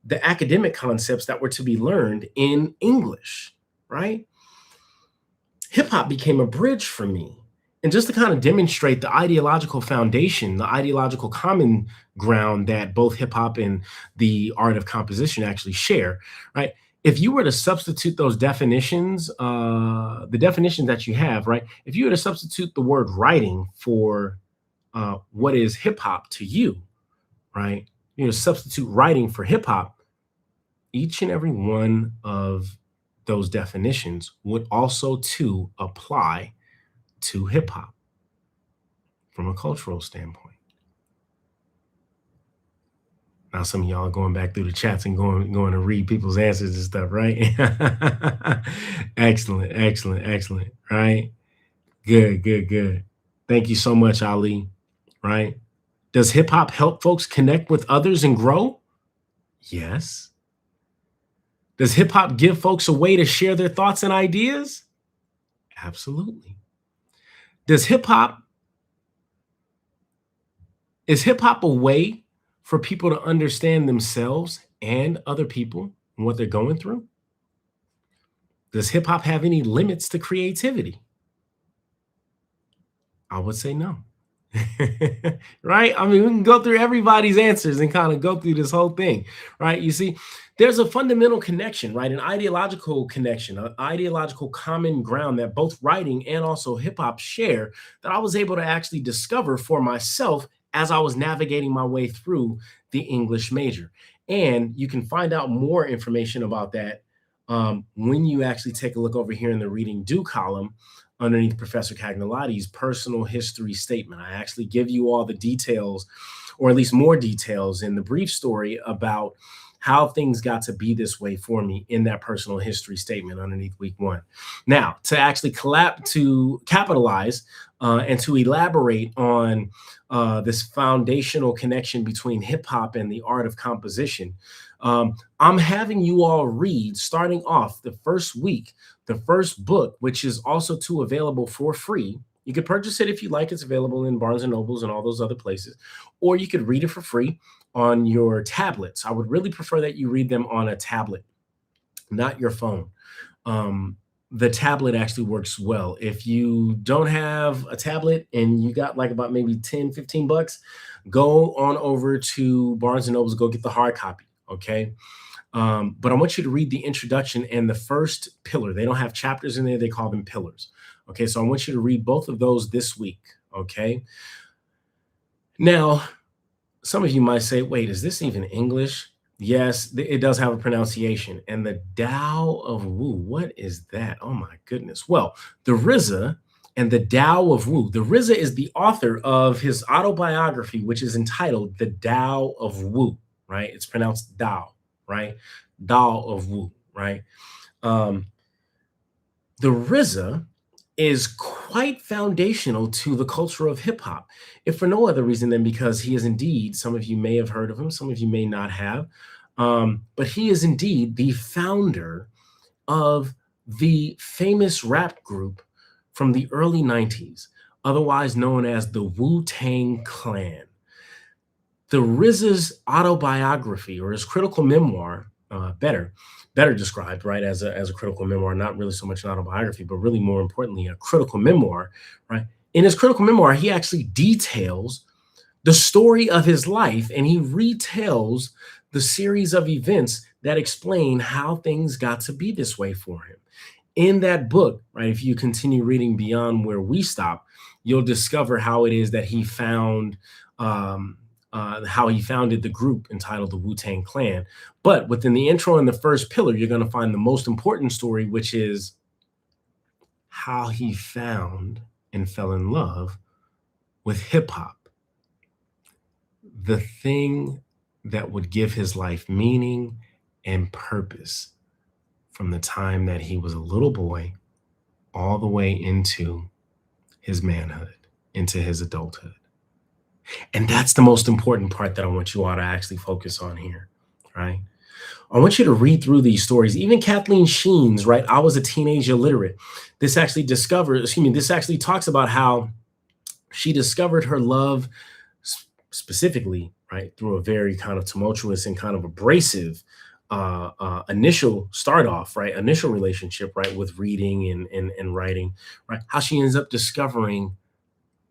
the academic concepts that were to be learned in English, right? Hip hop became a bridge for me. And just to kind of demonstrate the ideological foundation, the ideological common ground that both hip hop and the art of composition actually share, right? if you were to substitute those definitions, the definitions that you have, right? If you were to substitute the word writing for what is hip hop to you, right? You know, substitute writing for hip hop, each and every one of those definitions would also too apply to hip hop from a cultural standpoint. Now some of y'all are going back through the chats and going to read people's answers and stuff, right? Excellent, excellent, excellent. Right? Good, good, good. Thank you so much, Ali. Right? Does hip hop help folks connect with others and grow? Yes. Does hip hop give folks a way to share their thoughts and ideas? Absolutely. Does hip hop Is hip hop a way for people to understand themselves and other people and what they're going through? Does hip hop have any limits to creativity? I would say no. Right? I mean, we can go through everybody's answers and kind of go through this whole thing, right? You see, there's a fundamental connection, right? An ideological connection, an ideological common ground that both writing and also hip hop share that I was able to actually discover for myself as I was navigating my way through the English major. And you can find out more information about that when you actually take a look over here in the reading due column underneath Professor Cagnolati's personal history statement. I actually give you all the details, or at least more details, in the brief story about how things got to be this way for me in that personal history statement underneath week one. Now, to actually capitalize and to elaborate on this foundational connection between hip hop and the art of composition, I'm having you all read, starting off the first week, the first book, which is also too available for free. You could purchase it if you like. It's available in Barnes and Nobles and all those other places, or you could read it for free on your tablets. I would really prefer that you read them on a tablet, not your phone. The tablet actually works well. If you don't have a tablet and you got like about maybe 10, 15 bucks, go on over to Barnes and Nobles, go get the hard copy. Okay. But I want you to read the introduction and the first pillar. They don't have chapters in there. They call them pillars. Okay. So I want you to read both of those this week. Okay. Now, some of you might say, wait, is this even English? Yes, it does have a pronunciation. And the Tao of Wu, what is that? Oh my goodness. Well, the RZA and the Tao of Wu. The RZA is the author of his autobiography, which is entitled The Tao of Wu, right? It's pronounced Tao, right? Tao of Wu, right? The RZA is quite foundational to the culture of hip hop, if for no other reason than because he is indeed, some of you may have heard of him, some of you may not have, but he is indeed the founder of the famous rap group from the early 90s, otherwise known as the Wu-Tang Clan. The RZA's autobiography, or his critical memoir, better described, right, as a critical memoir, not really so much an autobiography, but really more importantly, a critical memoir, right? In his critical memoir, he actually details the story of his life, and he retells the series of events that explain how things got to be this way for him. In that book, right, if you continue reading beyond where we stop, you'll discover how it is that he found how he founded the group entitled the Wu-Tang Clan. But within the intro and the first pillar, you're going to find the most important story, which is how he found and fell in love with hip hop, the thing that would give his life meaning and purpose from the time that he was a little boy all the way into his manhood, into his adulthood. And that's the most important part that I want you all to actually focus on here, right? I want you to read through these stories. Even Kathleen Sheen's, right? I was a teenage illiterate. This actually talks about how she discovered her love specifically, right, through a very kind of tumultuous and kind of abrasive initial initial relationship, right, with reading and writing, right? How she ends up discovering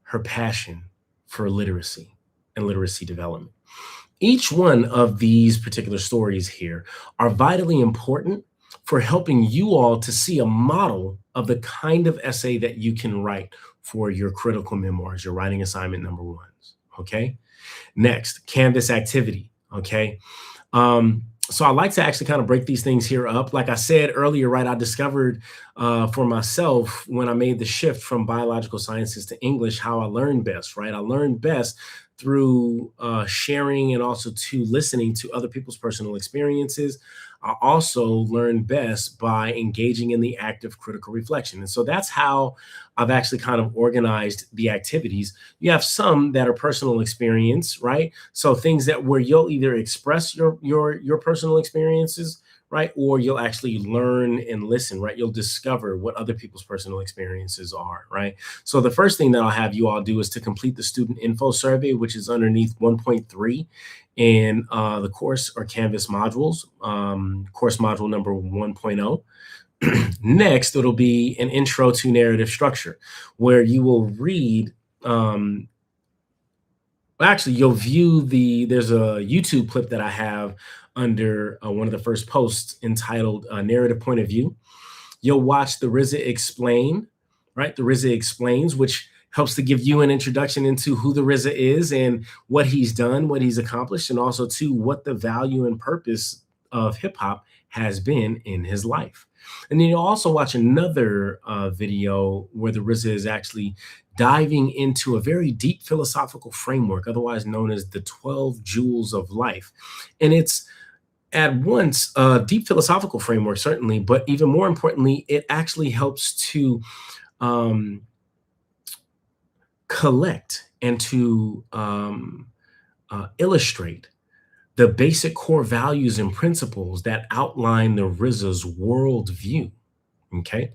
her passion for literacy and literacy development. Each one of these particular stories here are vitally important for helping you all to see a model of the kind of essay that you can write for your critical memoirs, your writing assignment number ones. Okay. Next, Canvas activity. Okay. So I like to actually kind of break these things here up. Like I said earlier, right, I discovered for myself when I made the shift from biological sciences to English, how I learned best, right? I learned best through sharing and also to listening to other people's personal experiences. I also learned best by engaging in the act of critical reflection. And so that's how I've actually kind of organized the activities. You have some that are personal experience, right? So things that where you'll either express your personal experiences, right, or you'll actually learn and listen, right? You'll discover what other people's personal experiences are, right? So the first thing that I'll have you all do is to complete the student info survey, which is underneath 1.3 in the course or Canvas modules, course module number 1.0. Next, it'll be an intro to narrative structure, where you will read actually, you'll view there's a YouTube clip that I have under one of the first posts entitled Narrative Point of View. You'll watch the RZA Explain, right? The RZA Explains, which helps to give you an introduction into who the RZA is and what he's done, what he's accomplished, and also to what the value and purpose of hip hop has been in his life. And then you'll also watch another video where the RZA is actually diving into a very deep philosophical framework, otherwise known as the 12 Jewels of Life. And it's at once a deep philosophical framework, certainly, but even more importantly, it actually helps to collect and to illustrate the basic core values and principles that outline the RZA's worldview. Okay.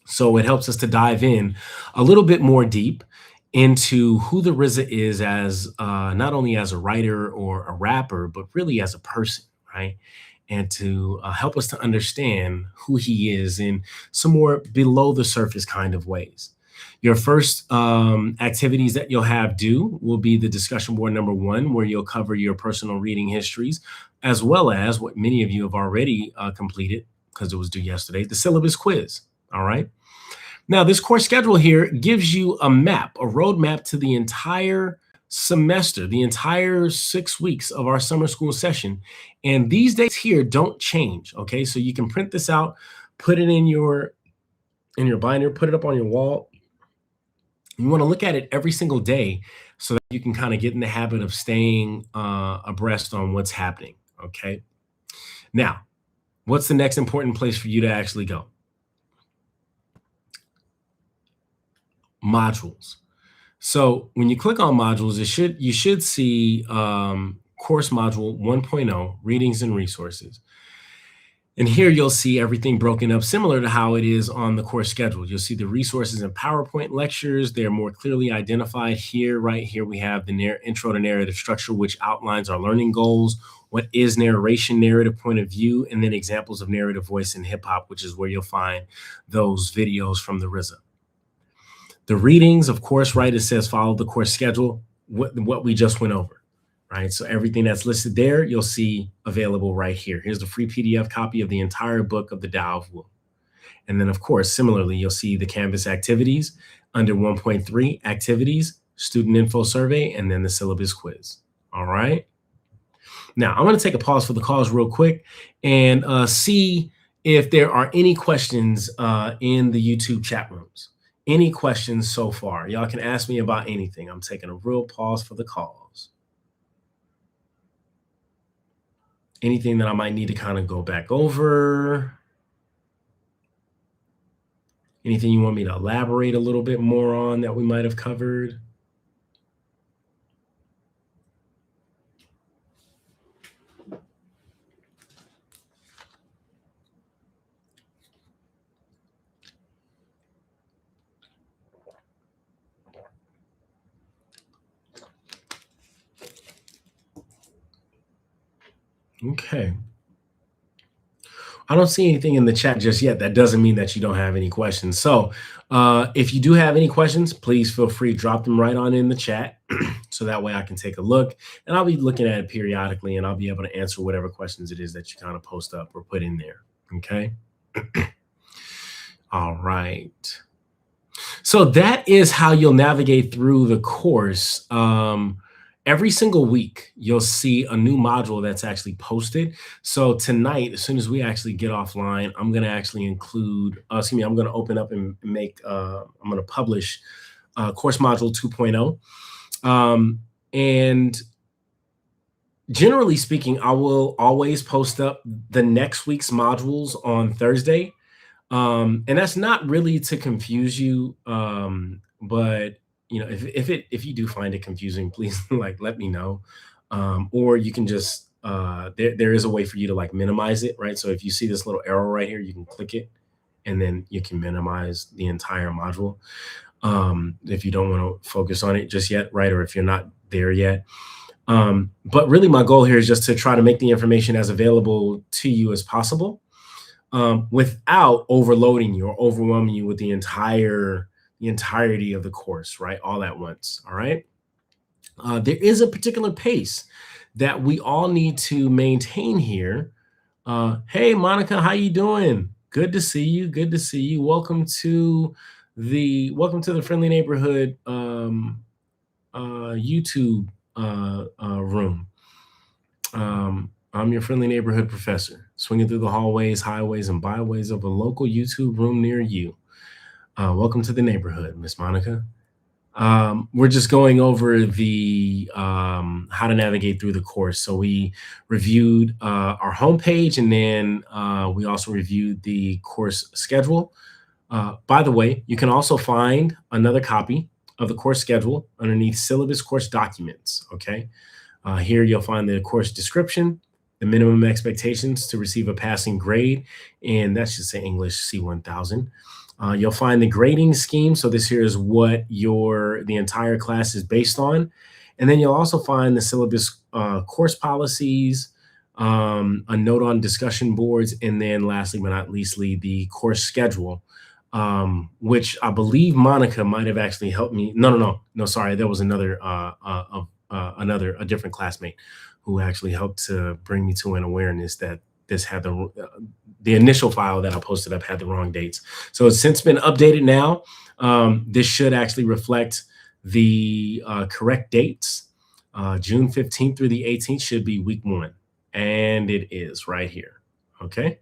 So it helps us to dive in a little bit more deep into who the RZA is as not only as a writer or a rapper, but really as a person, right? And to help us to understand who he is in some more below the surface kind of ways. Your first activities that you'll have due will be the discussion board number 1, where you'll cover your personal reading histories, as well as what many of you have already completed because it was due yesterday, the syllabus quiz. All right. Now, this course schedule here gives you a map, a roadmap to the entire semester, the entire 6 weeks of our summer school session. And these dates here don't change. Okay. So you can print this out, put it in your binder, put it up on your wall. You want to look at it every single day so that you can kind of get in the habit of staying abreast on what's happening. Okay. Now, what's the next important place for you to actually go? Modules. So when you click on modules, you should see course module 1.0, readings and resources. And here you'll see everything broken up similar to how it is on the course schedule. You'll see the resources and PowerPoint lectures. They're more clearly identified here. Right here, we have the intro to narrative structure, which outlines our learning goals, what is narration, narrative point of view, and then examples of narrative voice in hip hop, which is where you'll find those videos from the RZA. The readings, of course, right, it says follow the course schedule, what we just went over. Right, so everything that's listed there, you'll see available right here. Here's the free PDF copy of the entire book of the Tao of Wu. And then, of course, similarly, you'll see the Canvas activities under 1.3 activities, student info survey, and then the syllabus quiz. All right. Now, I'm going to take a pause for the calls real quick and see if there are any questions in the YouTube chat rooms. Any questions so far? Y'all can ask me about anything. I'm taking a real pause for the calls. Anything that I might need to kind of go back over? Anything you want me to elaborate a little bit more on that we might have covered? Okay. I don't see anything in the chat just yet. That doesn't mean that you don't have any questions. So if you do have any questions, please feel free to drop them right on in the chat. So that way I can take a look, and I'll be looking at it periodically, and I'll be able to answer whatever questions it is that you kind of post up or put in there. Okay. All right. So that is how you'll navigate through the course. Every single week, you'll see a new module that's actually posted. So tonight, as soon as we actually get offline, I'm going to actually include, excuse me, I'm going to open up and make, I'm going to publish course module 2.0. And generally speaking, I will always post up the next week's modules on Thursday. And that's not really to confuse you. But if you do find it confusing, please like let me know. Or you can just there is a way for you to like minimize it, right? So if you see this little arrow right here, you can click it and then you can minimize the entire module. If you don't want to focus on it just yet, right? Or if you're not there yet. But really my goal here is just to try to make the information as available to you as possible. Without overloading you or overwhelming you with the entirety of the course, right? All at once. All right. There is a particular pace that we all need to maintain here. Hey, Monica, how you doing? Good to see you. Good to see you. Welcome to the Friendly Neighborhood YouTube room. I'm your friendly neighborhood professor, swinging through the hallways, highways, and byways of a local YouTube room near you. Welcome to the neighborhood, Miss Monica. We're just going over the how to navigate through the course. So we reviewed our homepage, and then we also reviewed the course schedule. By the way, you can also find another copy of the course schedule underneath syllabus course documents. Okay. Here you'll find the course description, the minimum expectations to receive a passing grade, and that should say English C1000. You'll find the grading scheme. So this here is what the entire class is based on. And then you'll also find the syllabus course policies, a note on discussion boards, and then lastly but not leastly, the course schedule, which I believe Monica might have actually helped me. No, sorry. There was a different classmate who actually helped to bring me to an awareness that this had the initial file that I posted up had the wrong dates. So it's since been updated now. This should actually reflect the correct dates. June 15th through the 18th should be week 1. And it is right here. Okay.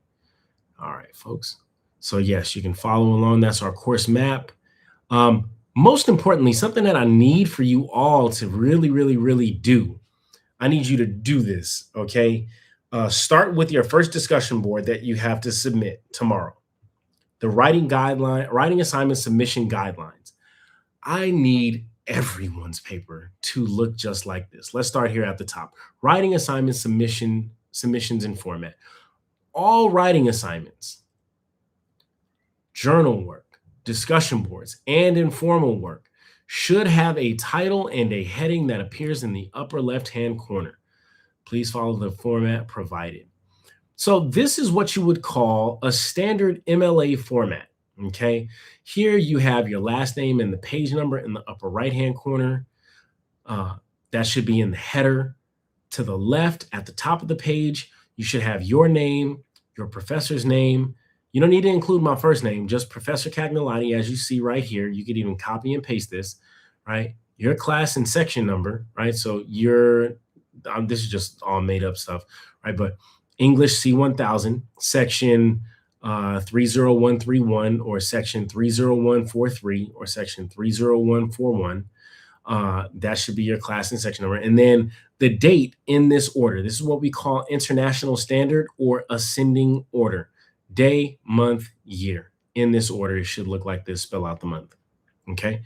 All right, folks. So yes, you can follow along. That's our course map. Most importantly, something that I need for you all to really, really, really do. I need you to do this, okay? Start with your first discussion board that you have to submit tomorrow. The writing assignment submission guidelines. I need everyone's paper to look just like this. Let's start here at the top. Writing assignment submissions and format. All writing assignments, journal work, discussion boards, and informal work should have a title and a heading that appears in the upper left-hand corner. Please follow the format provided. So this is what you would call a standard MLA format, okay? Here you have your last name and the page number in the upper right-hand corner. That should be in the header. To the left at the top of the page, you should have your name, your professor's name. You don't need to include my first name, just Professor Cagnolati, as you see right here. You could even copy and paste this, right? Your class and section number, right? So this is just all made up stuff, right? But English C1000, section 30131 or section 30143 or section 30141. That should be your class and section number. And then the date in this order. This is what we call international standard or ascending order. Day, month, year. In this order, it should look like this. Spell out the month. Okay.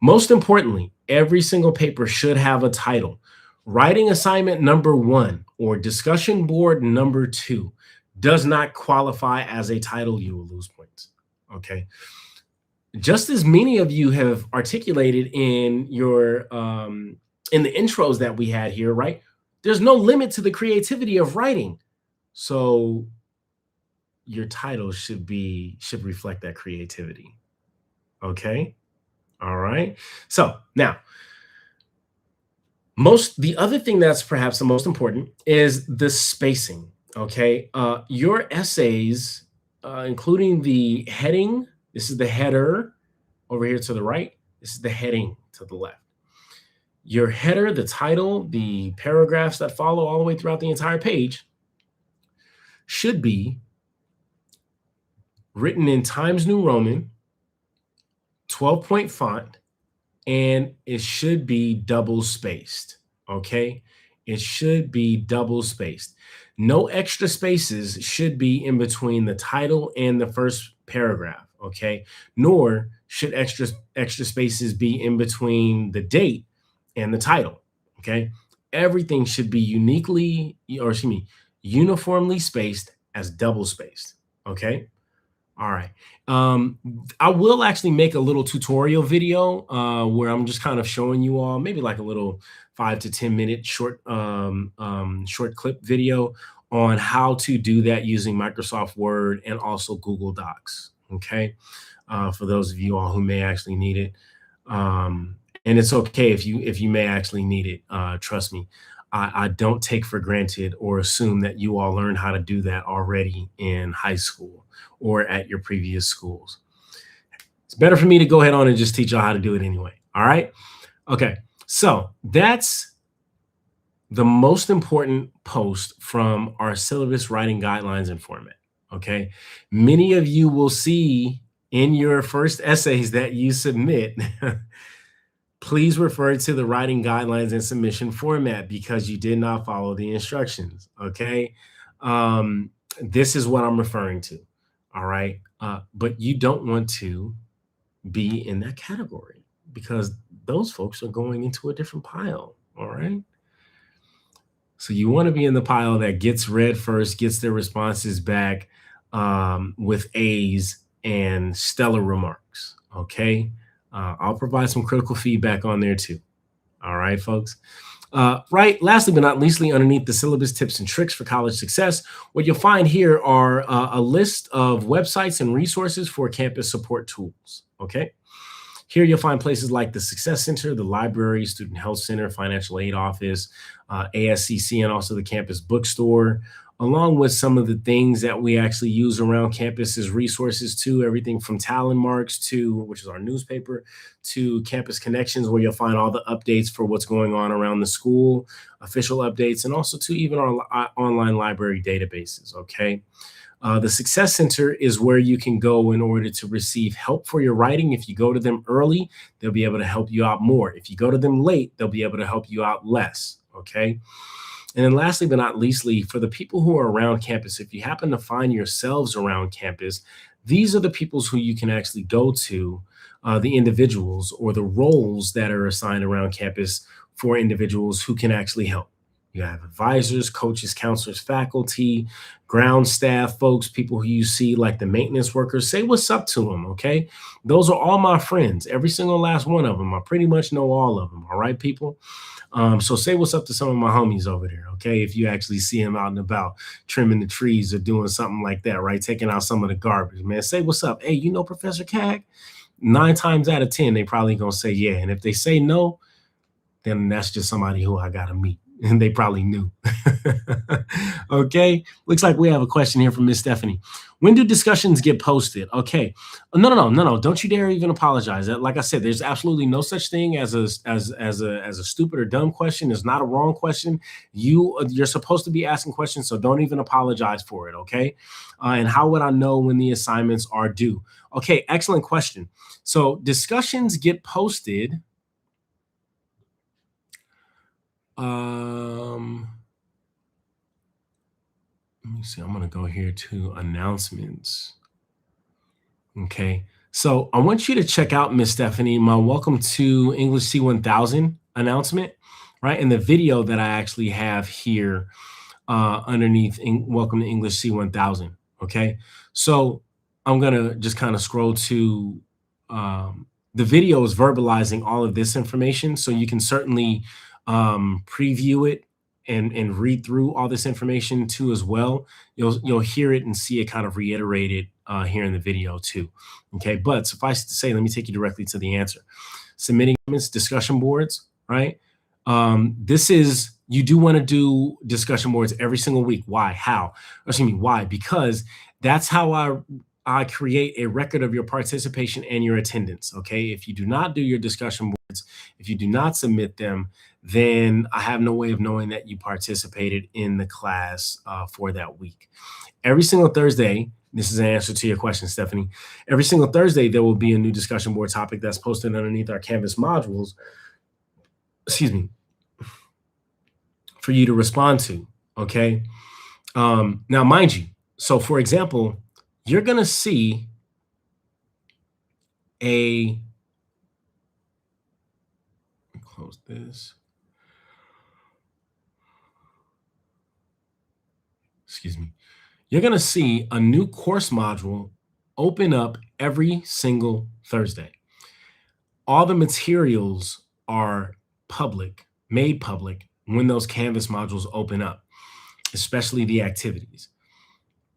Most importantly, every single paper should have a title. Writing assignment number 1 or discussion board number 2 does not qualify as a title. You will lose points. Okay. Just as many of you have articulated in your in the intros that we had here, right? There's no limit to the creativity of writing. So your title should reflect that creativity. Okay. All right. So now, the other thing that's perhaps the most important is the spacing. Okay. Your essays including the heading. This is the header over here to the right. This is the heading to the left. Your header, the title, the paragraphs that follow all the way throughout the entire page should be written in Times New Roman, 12-point font, and it should be double spaced, okay? It should be double spaced. No extra spaces should be in between the title and the first paragraph, okay? Nor should extra spaces be in between the date and the title, okay? Everything should be uniformly spaced as double spaced, okay? All right. I will actually make a little tutorial video where I'm just kind of showing you all maybe like a little 5 to 10 minute short clip video on how to do that using Microsoft Word and also Google Docs. Okay. For those of you all who may actually need it. And it's okay if you may actually need it. Trust me. I don't take for granted or assume that you all learned how to do that already in high school or at your previous schools. It's better for me to go ahead on and just teach y'all how to do it anyway. All right. Okay. So that's the most important post from our syllabus writing guidelines and format. Okay. Many of you will see in your first essays that you submit, please refer to the writing guidelines and submission format because you did not follow the instructions. Okay. This is what I'm referring to. All right. But you don't want to be in that category because those folks are going into a different pile. All right. So you want to be in the pile that gets read first, gets their responses back with A's and stellar remarks. Okay. I'll provide some critical feedback on there too. All right, folks. Right. Lastly, but not leastly, underneath the syllabus tips and tricks for college success, what you'll find here are a list of websites and resources for campus support tools. Okay. Here you'll find places like the Success Center, the library, Student Health Center, Financial Aid Office, ASCC, and also the campus bookstore, along with some of the things that we actually use around campus as resources too, everything from Talon Marks to, which is our newspaper, to Campus Connections, where you'll find all the updates for what's going on around the school, official updates, and also to even our online library databases, okay? The Success Center is where you can go in order to receive help for your writing. If you go to them early, they'll be able to help you out more. If you go to them late, they'll be able to help you out less, okay? And then lastly, but not leastly, for the people who are around campus, if you happen to find yourselves around campus, these are the people who you can actually go to, the individuals or the roles that are assigned around campus for individuals who can actually help. You have advisors, coaches, counselors, faculty, ground staff, folks, people who you see like the maintenance workers. Say what's up to them, okay? Those are all my friends, every single last one of them. I pretty much know all of them, all right, people? So say what's up to some of my homies over there, okay? If you actually see them out and about trimming the trees or doing something like that, right? Taking out some of the garbage, man. Say what's up. Hey, you know Professor Cag? 9 times out of 10, they probably gonna say yeah. And if they say no, then that's just somebody who I gotta meet. And they probably knew. Okay. Looks like we have a question here from Miss Stephanie. When do discussions get posted? Okay. No. Don't you dare even apologize. Like I said, there's absolutely no such thing as a stupid or dumb question. It's not a wrong question. You're supposed to be asking questions, so don't even apologize for it. Okay. And how would I know when the assignments are due? Okay. Excellent question. So discussions get posted. Let me see. I'm going to go here to announcements. Okay. So I want you to check out, Miss Stephanie, my Welcome to English C1000 announcement, right? And the video that I actually have here underneath Welcome to English C1000. Okay. So I'm going to just kind of scroll to the video is verbalizing all of this information. So you can certainly preview it and read through all this information too as well. You'll hear it and see it kind of reiterated here in the video too. Okay, but suffice it to say, let me take you directly to the answer. Submitting discussion boards, right? This is you do want to do discussion boards every single week. Why? How? Excuse me. Why? Because that's how I create a record of your participation and your attendance. Okay. If you do not do your discussion boards, if you do not submit them, then I have no way of knowing that you participated in the class for that week. Every single Thursday, this is an answer to your question, Stephanie. Every single Thursday, there will be a new discussion board topic that's posted underneath our Canvas modules, excuse me, for you to respond to. Okay. Now, mind you, so for example, you're going to see close this. Excuse me. You're going to see a new course module open up every single Thursday. All the materials are made public when those Canvas modules open up, especially the activities.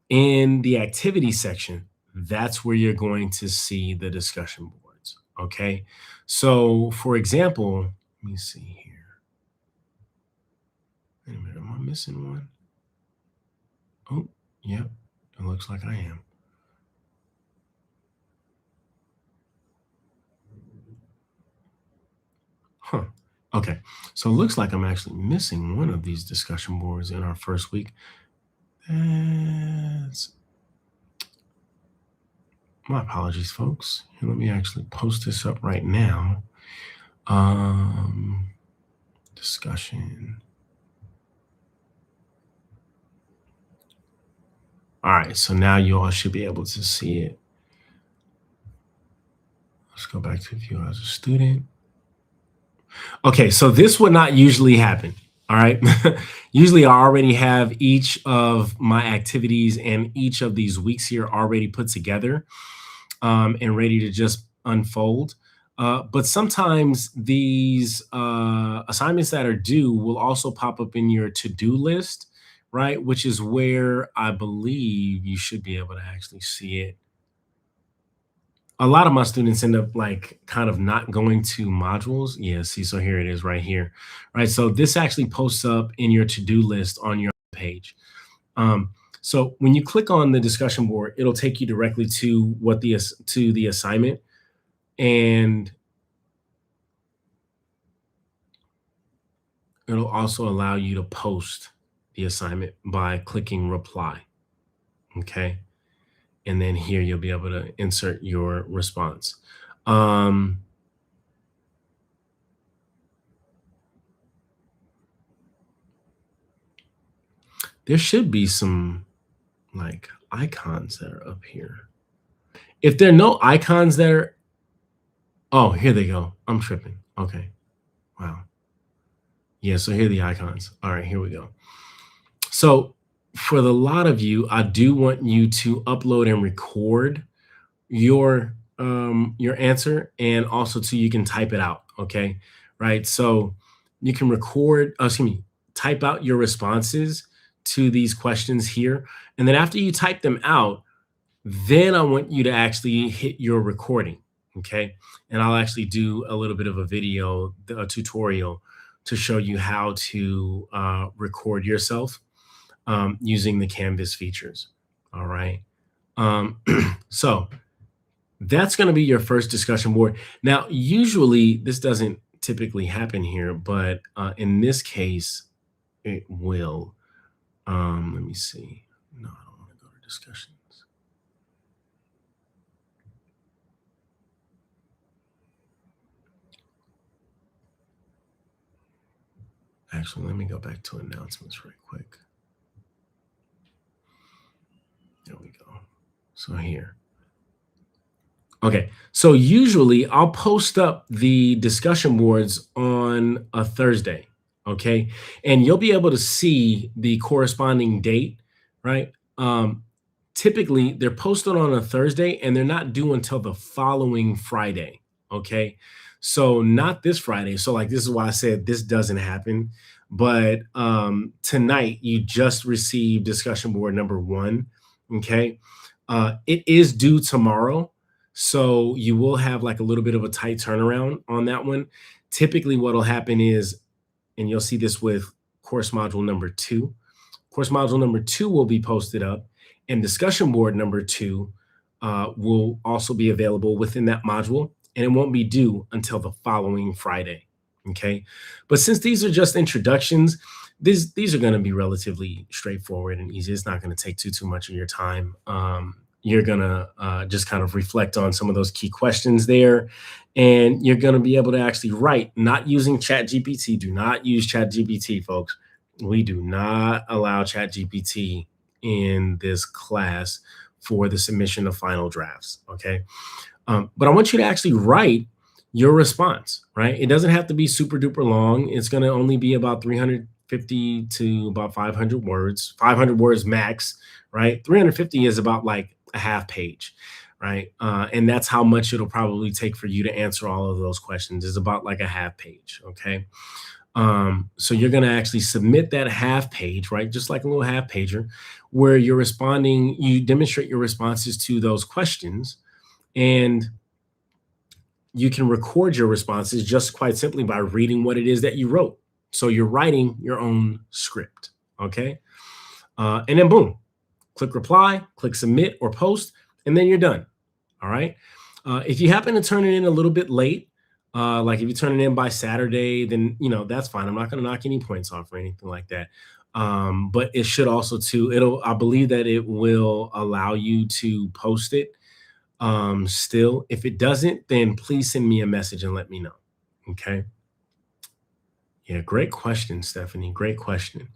In the activity section, that's where you're going to see the discussion boards. Okay. So for example, let me see here. Wait a minute, am I missing one? Oh, yeah, it looks like I am. Huh. Okay. So it looks like I'm actually missing one of these discussion boards in our first week. That's my apologies, folks. Here, let me actually post this up right now. Discussion. All right, so now you all should be able to see it. Let's go back to view as a student. Okay, so this would not usually happen. All right. Usually I already have each of my activities and each of these weeks here already put together and ready to just unfold. But sometimes these assignments that are due will also pop up in your to-do list, right? Which is where I believe you should be able to actually see it. A lot of my students end up like kind of not going to modules. Yeah, see, so here it is right here, right? So this actually posts up in your to-do list on your page. So when you click on the discussion board, it'll take you directly to what the assignment, and it'll also allow you to post the assignment by clicking reply. Okay. And then here you'll be able to insert your response. There should be some like icons that are up here. If there are no icons there, oh, here they go. I'm tripping. Okay. Wow. Yeah, so here are the icons. All right, here we go. So for the lot of you, I do want you to upload and record your answer, and also too you can type it out. Okay, right? So you can record, type out your responses to these questions here, and then after you type them out, then I want you to actually hit your recording. Okay, and I'll actually do a little bit of a video, a tutorial to show you how to record yourself using the Canvas features. All right. So that's going to be your first discussion board. Now, usually this doesn't typically happen here, but in this case, it will. Let me see. No, I don't want to go to discussions. Actually, let me go back to announcements right quick. There we go. So here. Okay, so usually I'll post up the discussion boards on a Thursday, okay? And you'll be able to see the corresponding date, right? Typically, they're posted on a Thursday and they're not due until the following Friday, okay? So not this Friday. So like this is why I said this doesn't happen. But tonight, you just received discussion board number 1, okay? It is due tomorrow. So you will have like a little bit of a tight turnaround on that one. Typically what will happen is, and you'll see this with course module number 2. Course module number 2 will be posted up, and discussion board number 2 will also be available within that module, and it won't be due until the following Friday. Okay. But since these are just introductions, these are going to be relatively straightforward and easy. It's not going to take too much of your time. You're going to just kind of reflect on some of those key questions there, and you're going to be able to actually write, not using ChatGPT. Do not use ChatGPT, folks. We do not allow ChatGPT in this class for the submission of final drafts. Okay. But I want you to actually write your response, right? It doesn't have to be super duper long. It's going to only be about 350 to about 500 words, 500 words max, right? 350 is about like a half page, right? And that's how much it'll probably take for you to answer all of those questions, is about like a half page. Okay. So you're going to actually submit that half page, right? Just like a little half pager where you're responding, you demonstrate your responses to those questions, and you can record your responses just quite simply by reading what it is that you wrote. So you're writing your own script. Okay. And then boom, click reply, click submit or post, and then you're done. All right. If you happen to turn it in a little bit late, like if you turn it in by Saturday, then, that's fine. I'm not going to knock any points off or anything like that. But it should also I believe that it will allow you to post it. Still, if it doesn't, then please send me a message and let me know. Okay. Yeah. Great question, Stephanie. Great question.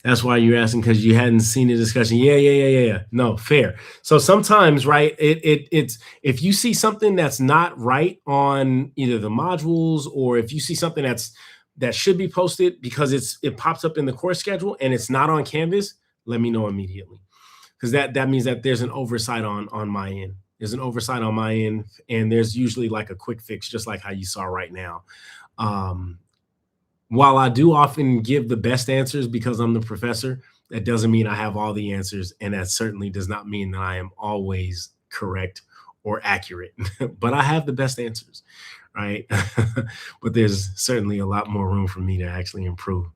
That's why you're asking, because you hadn't seen the discussion. Yeah. No, fair. So sometimes, right, it's if you see something that's not right on either the modules, or if you see something that should be posted because it pops up in the course schedule and it's not on Canvas, let me know immediately, because that means that there's an oversight on my end. There's an oversight on my end, and there's usually like a quick fix, just like how you saw right now. While I do often give the best answers because I'm the professor, that doesn't mean I have all the answers. And that certainly does not mean that I am always correct or accurate, but I have the best answers, right? But there's certainly a lot more room for me to actually improve.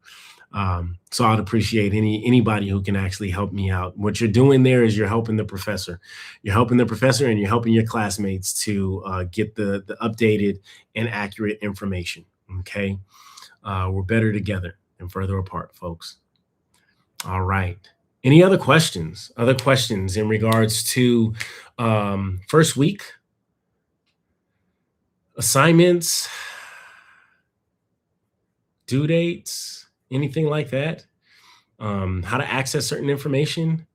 So I'd appreciate anybody who can actually help me out. What you're doing there is you're helping the professor. You're helping the professor, and you're helping your classmates to get the updated and accurate information. Okay. We're better together and further apart, folks. All right. Any other questions? Other questions in regards to first week assignments, due dates, anything like that? How to access certain information?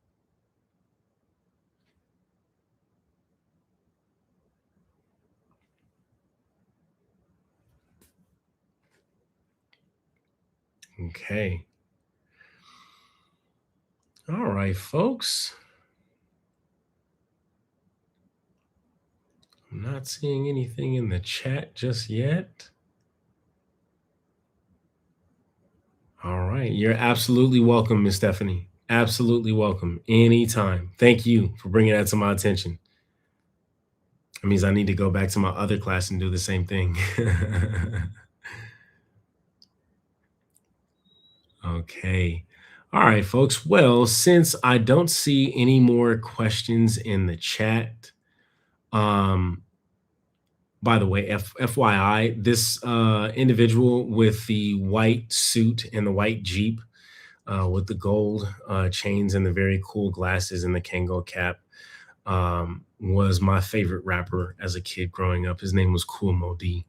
Okay. All right, folks. I'm not seeing anything in the chat just yet. All right. You're absolutely welcome, Miss Stephanie. Absolutely welcome. Anytime. Thank you for bringing that to my attention. It means I need to go back to my other class and do the same thing. Okay. All right, folks. Well, since I don't see any more questions in the chat, um, by the way, FYI, this individual with the white suit and the white Jeep with the gold chains and the very cool glasses and the Kango cap was my favorite rapper as a kid growing up. His name was Kool Moe Dee.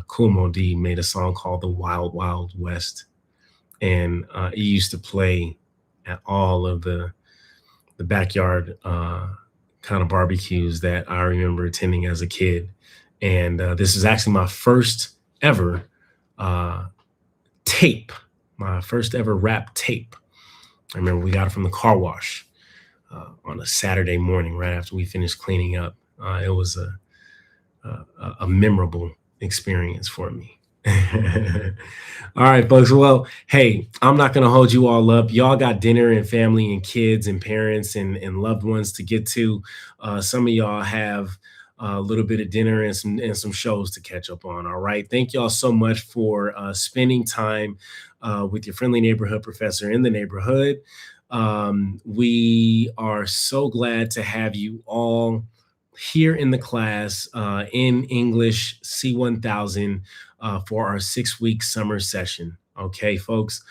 Kool Moe Dee made a song called The Wild Wild West. And he used to play at all of the backyard kind of barbecues that I remember attending as a kid. And this is actually my first ever tape, my first ever rap tape. I remember we got it from the car wash on a Saturday morning right after we finished cleaning up. It was a memorable experience for me. All right, folks. Well, hey, I'm not going to hold you all up. Y'all got dinner and family and kids and parents and loved ones to get to. Some of y'all have a little bit of dinner and some shows to catch up on. All right. Thank y'all so much for spending time with your friendly neighborhood professor in the neighborhood. We are so glad to have you all here in the class in English C1000 for our 6-week summer session. Okay, folks.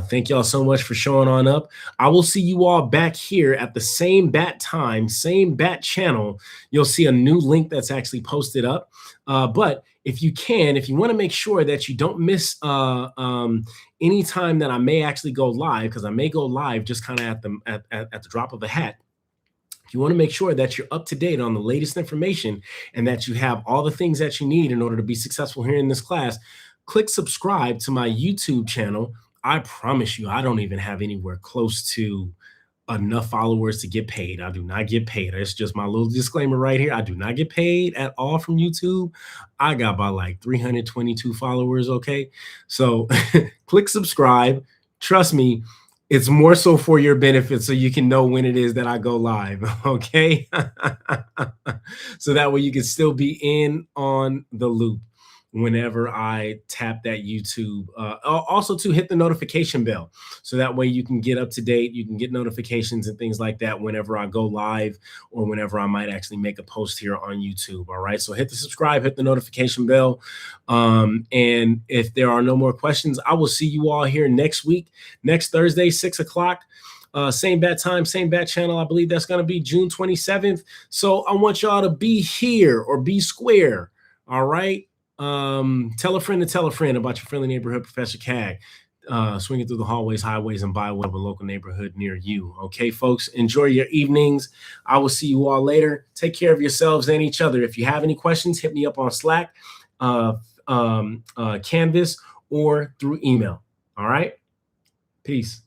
Thank y'all so much for showing on up. I will see you all back here at the same bat time, same bat channel. You'll see a new link that's actually posted up. But if you can, if you want to make sure that you don't miss any time that I may actually go live, because I may go live just kind of at the drop of a hat. You want to make sure that you're up to date on the latest information and that you have all the things that you need in order to be successful here in this class. Click subscribe to my YouTube channel. I promise you, I don't even have anywhere close to enough followers to get paid. I do not get paid. It's just my little disclaimer right here. I do not get paid at all from YouTube. I got about like 322 followers. Okay. So click subscribe. Trust me, it's more so for your benefit so you can know when it is that I go live, okay? So that way you can still be in on the loop whenever I tap that YouTube. Also to hit the notification bell. So that way you can get up to date, you can get notifications and things like that whenever I go live or whenever I might actually make a post here on YouTube, all right? So hit the subscribe, hit the notification bell. And if there are no more questions, I will see you all here next week, next Thursday, 6 o'clock. Same bat time, same bat channel. I believe that's going to be June 27th. So I want y'all to be here or be square, all right? Tell a friend to tell a friend about your friendly neighborhood Professor CAG, swinging through the hallways, highways, and byways of a local neighborhood near you. Okay, folks, enjoy your evenings. I will see you all later. Take care of yourselves and each other. If you have any questions, hit me up on Slack, Canvas, or through email. All right, peace.